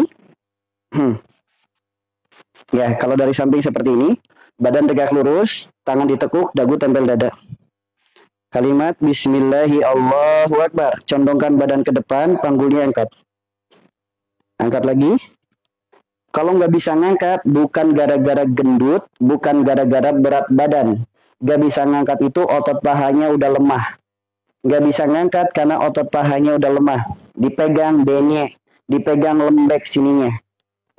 Ya, kalau dari samping seperti ini, badan tegak lurus, tangan ditekuk, dagu tempel dada. Kalimat Bismillahi Allahu Akbar, condongkan badan ke depan, panggulnya angkat. Angkat lagi. Kalau nggak bisa ngangkat, bukan gara-gara gendut, bukan gara-gara berat badan. Nggak bisa ngangkat itu otot pahanya udah lemah. Nggak bisa ngangkat karena otot pahanya udah lemah. Dipegang benyek, dipegang lembek sininya.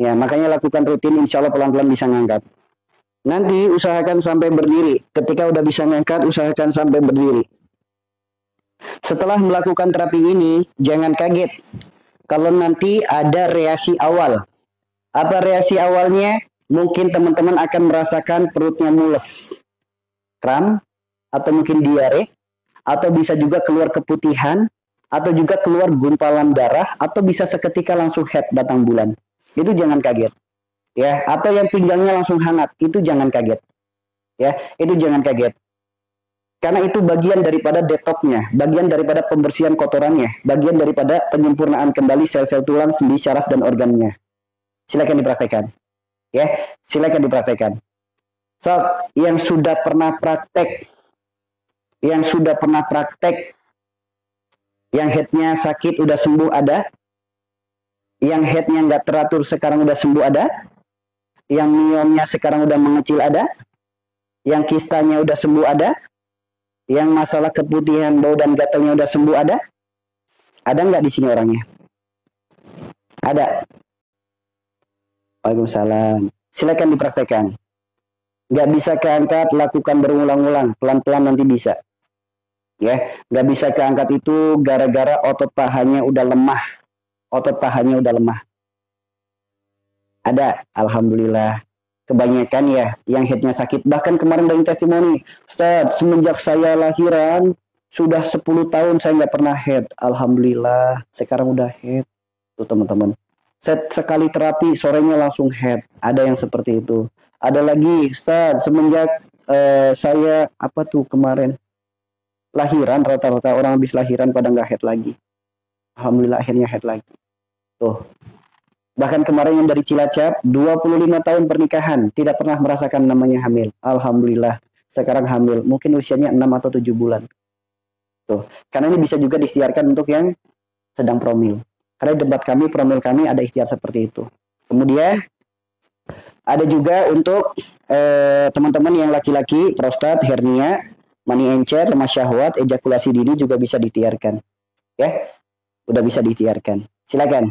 Ya, makanya lakukan rutin, insya Allah pelan-pelan bisa ngangkat. Nanti usahakan sampai berdiri. Ketika udah bisa ngangkat, usahakan sampai berdiri. Setelah melakukan terapi ini, jangan kaget. Kalau nanti ada reaksi awal. Apa reaksi awalnya? Mungkin teman-teman akan merasakan perutnya mules. Kram, atau mungkin diare, atau bisa juga keluar keputihan, atau juga keluar gumpalan darah, atau bisa seketika langsung head datang bulan. Itu jangan kaget. Ya, atau yang pinggangnya langsung hangat, itu jangan kaget. Ya, itu jangan kaget. Karena itu bagian daripada detoxnya, bagian daripada pembersihan kotorannya, bagian daripada penyempurnaan kembali sel-sel tulang, sendi, syaraf dan organnya. Silakan dipraktekkan. Ya, silakan dipraktekkan. So, yang sudah pernah praktek, yang headnya sakit udah sembuh ada, yang headnya nggak teratur sekarang udah sembuh ada, yang miomnya sekarang udah mengecil ada, yang kistanya udah sembuh ada, yang masalah keputihan, bau dan gatalnya udah sembuh ada nggak di sini orangnya? Ada. Waalaikumsalam. Silakan dipraktekkan. Nggak bisa keangkat, lakukan berulang-ulang, pelan-pelan nanti bisa. Ya, nggak bisa keangkat itu gara-gara otot pahanya udah lemah. Otot pahanya udah lemah. Ada, alhamdulillah. Kebanyakan ya yang headnya sakit. Bahkan kemarin dari testimoni, Ustaz, semenjak saya lahiran sudah 10 tahun saya nggak pernah head. Alhamdulillah, sekarang udah head. Tuh teman-teman. Sekali terapi sorenya langsung head. Ada yang seperti itu. Ada lagi, Ustaz, semenjak saya kemarin lahiran, rata-rata orang habis lahiran pada nggak head lagi. Alhamdulillah akhirnya head lagi. Tuh. Bahkan kemarin yang dari Cilacap, 25 tahun pernikahan, tidak pernah merasakan namanya hamil. Alhamdulillah, sekarang hamil. Mungkin usianya 6 atau 7 bulan. Tuh. Karena ini bisa juga diikhtiarkan untuk yang sedang promil. Karena di tempat kami, promil kami ada ikhtiar seperti itu. Kemudian, ada juga untuk teman-teman yang laki-laki, prostat, hernia, mani encer, lemah syahwat, ejakulasi dini juga bisa diikhtiarkan. Ya, udah bisa diikhtiarkan. Silakan.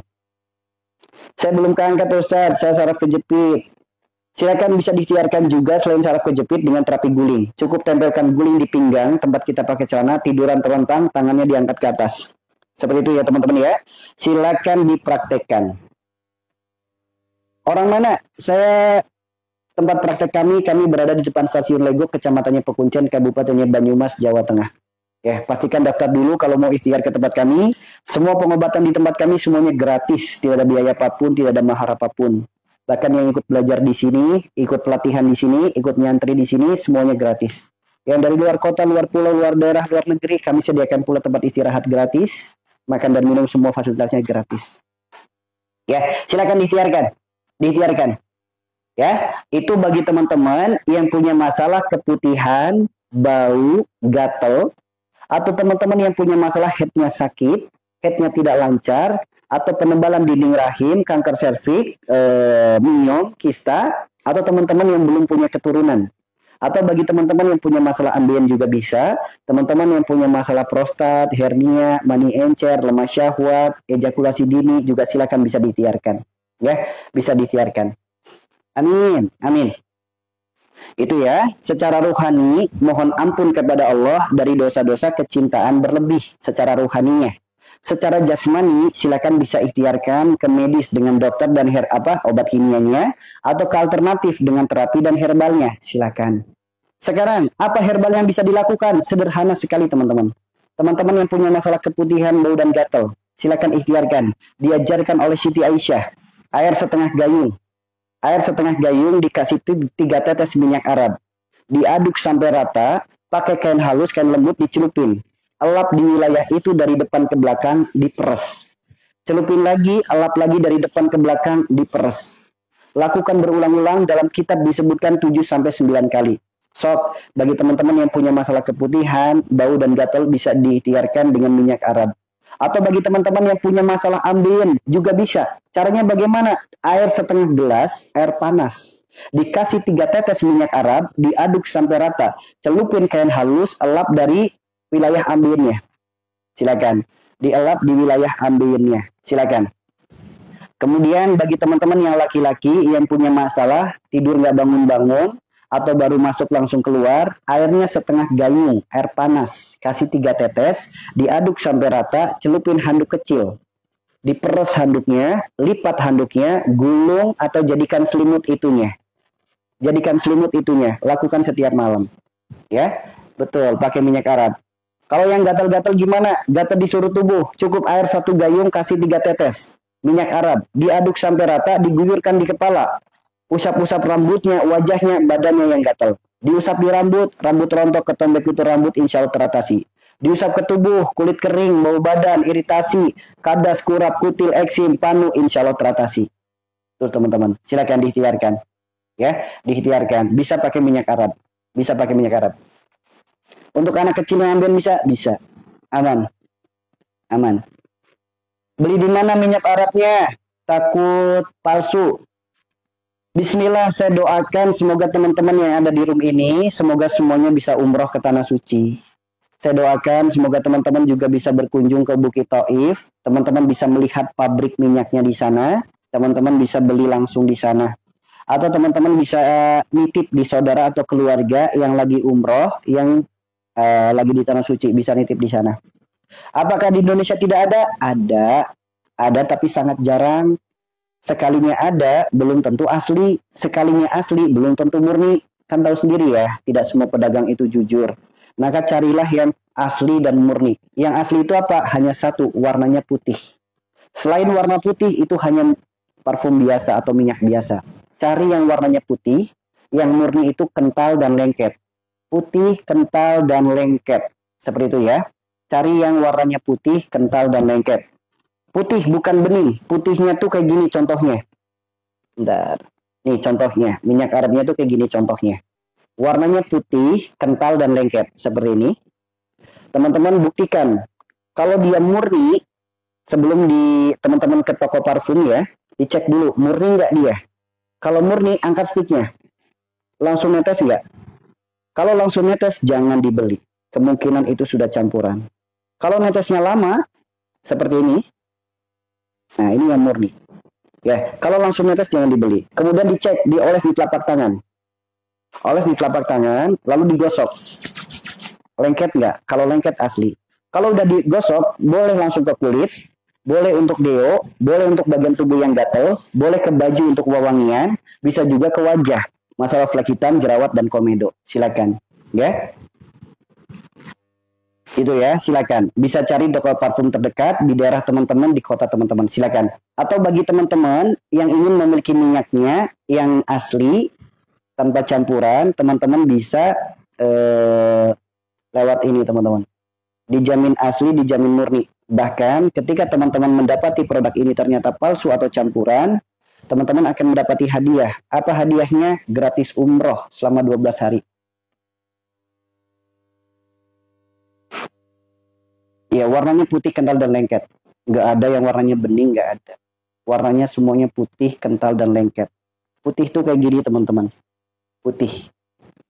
Saya belum keangkat Ustaz, saya saraf kejepit. Silakan bisa diikhtiarkan juga selain saraf kejepit dengan terapi guling. Cukup tempelkan guling di pinggang, tempat kita pakai celana, tiduran terlentang, tangannya diangkat ke atas. Seperti itu ya teman-teman ya. Silakan dipraktekkan. Orang mana? Saya tempat praktek kami berada di depan stasiun Legok, kecamatannya Pekuncen, kabupatennya Banyumas, Jawa Tengah. Ya, pastikan daftar dulu kalau mau ikhtiar ke tempat kami. Semua pengobatan di tempat kami semuanya gratis, tidak ada biaya apapun, tidak ada mahar apapun. Bahkan yang ikut belajar di sini, ikut pelatihan di sini, ikut nyantri di sini, semuanya gratis. Yang dari luar kota, luar pulau, luar daerah, luar negeri, kami sediakan pula tempat istirahat gratis, makan dan minum semua fasilitasnya gratis. Ya, silakan diikhtiarkan. Diikhtiarkan. Ya, itu bagi teman-teman yang punya masalah keputihan, bau, gatel, atau teman-teman yang punya masalah headnya sakit, headnya tidak lancar, atau penebalan dinding rahim, kanker serviks, miom, kista, atau teman-teman yang belum punya keturunan. Atau bagi teman-teman yang punya masalah ambien juga bisa, teman-teman yang punya masalah prostat, hernia, mani encer, lemah syahwat, ejakulasi dini juga silakan bisa diikhtiarkan. Ya, bisa diikhtiarkan. Amin, amin. Itu ya, secara rohani mohon ampun kepada Allah dari dosa-dosa kecintaan berlebih secara rohaninya. Secara jasmani silakan bisa ikhtiarkan ke medis dengan dokter dan obat kimianya, atau ke alternatif dengan terapi dan herbalnya, silakan. Sekarang apa herbal yang bisa dilakukan? Sederhana sekali teman-teman. Teman-teman yang punya masalah keputihan, bau dan gatal, silakan ikhtiarkan. Diajarkan oleh Siti Aisyah, air setengah gayung. Air setengah gayung dikasih 3 tetes minyak Arab. Diaduk sampai rata, pakai kain halus, kain lembut, dicelupin. Elap di wilayah itu dari depan ke belakang, diperes. Celupin lagi, elap lagi dari depan ke belakang, diperes. Lakukan berulang-ulang, dalam kitab disebutkan 7-9 kali. Sok, bagi teman-teman yang punya masalah keputihan, bau dan gatal bisa diikhtiarkan dengan minyak Arab. Atau bagi teman-teman yang punya masalah ambien juga bisa. Caranya bagaimana? Air setengah gelas, air panas. Dikasih 3 tetes minyak Arab, diaduk sampai rata. Celupin kain halus, elap dari wilayah ambiennya. Silakan. Dielap di wilayah ambiennya. Silakan. Kemudian bagi teman-teman yang laki-laki yang punya masalah, tidur nggak bangun-bangun, atau baru masuk langsung keluar, airnya setengah gayung, air panas, kasih 3 tetes, diaduk sampai rata, celupin handuk kecil, diperes handuknya, lipat handuknya, gulung atau jadikan selimut itunya. Jadikan selimut itunya, lakukan setiap malam. Ya, betul, pakai minyak Arab. Kalau yang gatal-gatal gimana? Gatal di seluruh tubuh, cukup air 1 gayung, kasih 3 tetes, minyak Arab, diaduk sampai rata, diguyurkan di kepala. Usap-usap rambutnya, wajahnya, badannya yang gatal. Diusap di rambut, rambut rontok, ketombe kutu rambut, insya Allah teratasi. Diusap ke tubuh, kulit kering, bau badan, iritasi, kadas, kurap, kutil, eksim, panu, insya Allah teratasi. Tuh teman-teman, silakan diikhtiarkan. Ya, diikhtiarkan. Bisa pakai minyak Arab. Bisa pakai minyak Arab. Untuk anak kecil yang ambil bisa. Aman. Aman. Beli di mana minyak Arabnya? Takut palsu. Bismillah, saya doakan semoga teman-teman yang ada di room ini, semoga semuanya bisa umroh ke Tanah Suci. Saya doakan semoga teman-teman juga bisa berkunjung ke Bukit Taif, teman-teman bisa melihat pabrik minyaknya di sana, teman-teman bisa beli langsung di sana. Atau teman-teman bisa nitip di saudara atau keluarga yang lagi umroh, yang lagi di Tanah Suci, bisa nitip di sana. Apakah di Indonesia tidak ada? Ada tapi sangat jarang. Sekalinya ada, belum tentu asli. Sekalinya asli, belum tentu murni. Kan tahu sendiri ya, tidak semua pedagang itu jujur. Maka carilah yang asli dan murni. Yang asli itu apa? Hanya satu, warnanya putih. Selain warna putih, itu hanya parfum biasa atau minyak biasa. Cari yang warnanya putih, yang murni itu kental dan lengket. Putih, kental, dan lengket. Seperti itu ya. Cari yang warnanya putih, kental, dan lengket. Putih bukan bening. Putihnya tuh kayak gini contohnya. Bentar. Nih contohnya. Minyak Arabnya tuh kayak gini contohnya. Warnanya putih, kental dan lengket. Seperti ini. Teman-teman buktikan. Kalau dia murni, sebelum teman-teman ke toko parfum ya, dicek dulu murni nggak dia. Kalau murni, angkat sticknya. Langsung netes nggak? Kalau langsung netes, jangan dibeli. Kemungkinan itu sudah campuran. Kalau netesnya lama, seperti ini. Nah, ini yang murni. Ya, kalau langsung netes jangan dibeli. Kemudian dicek, dioles di telapak tangan. Oles di telapak tangan, lalu digosok. Lengket nggak? Kalau lengket asli. Kalau udah digosok, boleh langsung ke kulit, boleh untuk deo, boleh untuk bagian tubuh yang gatel, boleh ke baju untuk wewangian, bisa juga ke wajah. Masalah flek hitam, jerawat, dan komedo. Silakan. Ya. Itu ya, silakan. Bisa cari toko parfum terdekat di daerah teman-teman, di kota teman-teman. Silakan. Atau bagi teman-teman yang ingin memiliki minyaknya yang asli, tanpa campuran, teman-teman bisa lewat ini teman-teman. Dijamin asli, dijamin murni. Bahkan ketika teman-teman mendapati produk ini ternyata palsu atau campuran, teman-teman akan mendapati hadiah. Apa hadiahnya? Gratis umroh selama 12 hari. Ya, warnanya putih, kental, dan lengket. Nggak ada yang warnanya bening, nggak ada. Warnanya semuanya putih, kental, dan lengket. Putih tuh kayak gini teman-teman. Putih.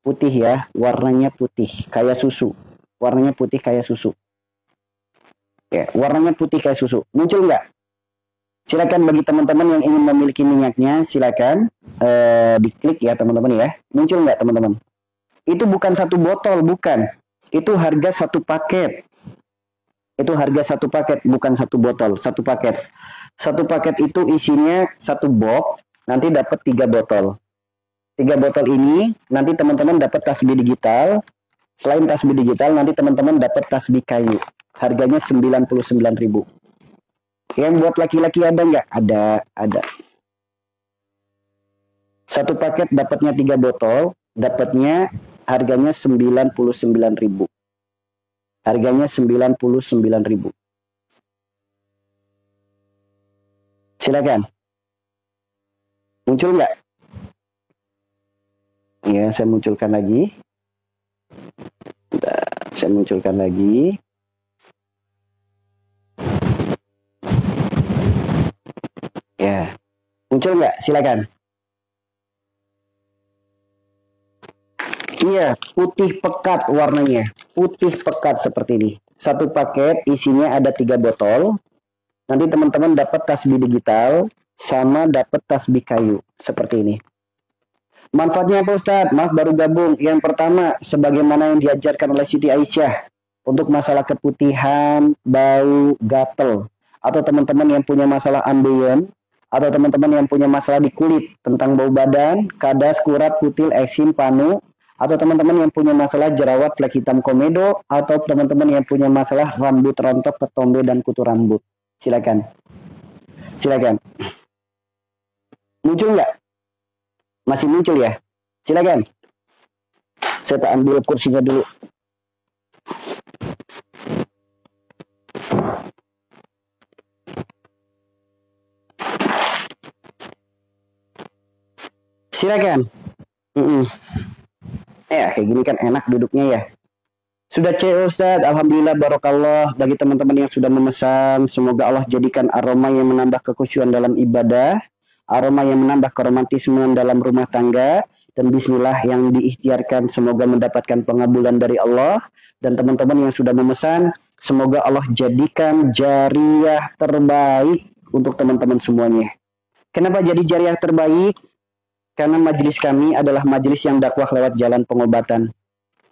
Putih ya, warnanya putih, kayak susu. Warnanya putih kayak susu. Ya, warnanya putih kayak susu. Muncul nggak? Silakan bagi teman-teman yang ingin memiliki minyaknya, silakan diklik ya teman-teman ya. Muncul nggak teman-teman? Itu bukan satu botol, bukan. Itu harga satu paket. Itu harga satu paket, bukan satu botol, satu paket. Satu paket itu isinya satu box, nanti dapat 3 botol. 3 botol ini, nanti teman-teman dapat tasbih digital. Selain tasbih digital, nanti teman-teman dapat tasbih kayu. Harganya 99.000. Yang buat laki-laki ada nggak? Ada. Satu paket dapatnya 3 botol, dapatnya harganya 99.000. Harganya 99.000. Silakan. Muncul nggak? Ya, saya munculkan lagi. Bentar, saya munculkan lagi. Ya, muncul nggak? Silakan. Iya, putih pekat warnanya. Putih pekat seperti ini. Satu paket isinya ada 3 botol. Nanti teman-teman dapat tasbih digital sama dapat tasbih kayu. Seperti ini. Manfaatnya apa Ustadz? Maaf baru gabung. Yang pertama, sebagaimana yang diajarkan oleh Siti Aisyah. Untuk masalah keputihan, bau, gatel. Atau teman-teman yang punya masalah ambeien. Atau teman-teman yang punya masalah di kulit. Tentang bau badan, kadas, kurat, kutil, eksim, panu. Atau teman-teman yang punya masalah jerawat, flek hitam, komedo. Atau teman-teman yang punya masalah rambut rontok, ketombe, dan kutu rambut. Silakan. Silakan. Muncul nggak? Masih muncul ya? Silakan. Saya tak ambil kursinya dulu. Silakan. Ya, kayak gini kan enak duduknya ya. Sudah cek Ustadz, Alhamdulillah Barokallah. Bagi teman-teman yang sudah memesan, semoga Allah jadikan aroma yang menambah kekhusyuan dalam ibadah, aroma yang menambah keromantisme dalam rumah tangga, dan bismillah yang diikhtiarkan semoga mendapatkan pengabulan dari Allah. Dan teman-teman yang sudah memesan, semoga Allah jadikan jariah terbaik untuk teman-teman semuanya. Kenapa jadi jariah terbaik? Karena majelis kami adalah majelis yang dakwah lewat jalan pengobatan.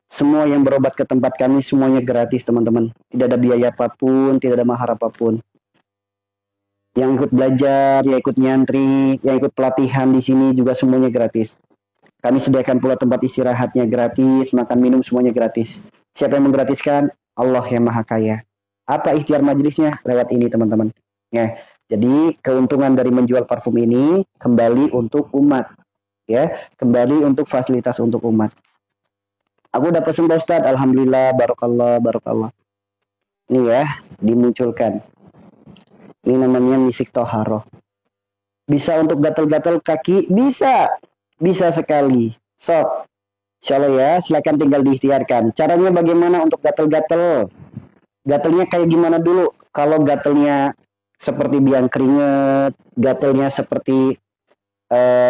Semua yang berobat ke tempat kami semuanya gratis teman-teman. Tidak ada biaya apapun, tidak ada mahar apapun. Yang ikut belajar, yang ikut nyantri, yang ikut pelatihan di sini juga semuanya gratis. Kami sediakan pula tempat istirahatnya gratis, makan minum semuanya gratis. Siapa yang menggratiskan? Allah yang Maha Kaya. Apa ikhtiar majelisnya? Lewat ini teman-teman. Ya, jadi keuntungan dari menjual parfum ini kembali untuk umat. Ya, kembali untuk fasilitas untuk umat. Aku udah pesen Pak Ustadz, Alhamdulillah, Barokallah, Barokallah. Ini ya, dimunculkan. Ini namanya misik toharoh. Bisa untuk gatal-gatal kaki? Bisa sekali. Sok, insya Allah ya, silakan tinggal diikhtiarkan. Caranya bagaimana untuk gatal-gatal? Gatalnya kayak gimana dulu? Kalau gatalnya seperti biang keringet, gatalnya seperti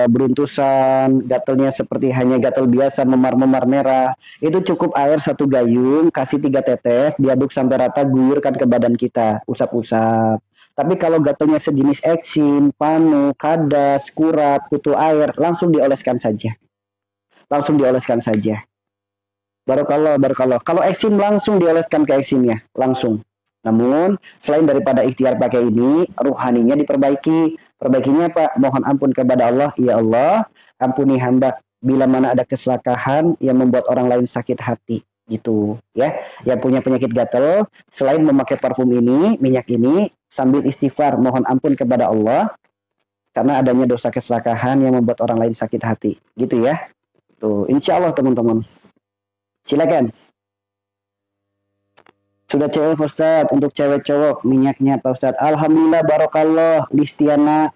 beruntusan, gatalnya seperti hanya gatal biasa, memar-memar merah, itu cukup air 1 gayung, kasih 3 tetes, diaduk sampai rata, guyurkan ke badan kita, usap-usap. Tapi kalau gatalnya sejenis eksim, panu, kadas, kurat, kutu air, langsung dioleskan saja. Barokallah. Kalau eksim langsung dioleskan ke eksimnya, langsung. Namun, selain daripada ikhtiar pakai ini, ruhaninya diperbaiki. Perbaikinya apa? Mohon ampun kepada Allah. Ya Allah, ampuni hamba bila mana ada keserakahan yang membuat orang lain sakit hati. Gitu ya. Yang punya penyakit gatal, selain memakai parfum ini, minyak ini, sambil istighfar, mohon ampun kepada Allah karena adanya dosa keserakahan yang membuat orang lain sakit hati. Gitu ya. Tuh, insya Allah teman-teman. Silakan. Sudah cewek Pak Ustadz, untuk cewek cowok minyaknya Pak Ustadz. Alhamdulillah barokallah, Listiana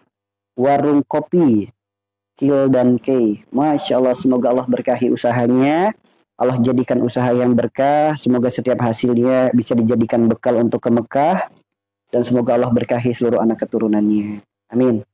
Warung Kopi Kil dan K. Masya Allah, semoga Allah berkahi usahanya. Allah jadikan usaha yang berkah. Semoga setiap hasilnya bisa dijadikan bekal untuk ke Mekah. Dan semoga Allah berkahi seluruh anak keturunannya. Amin.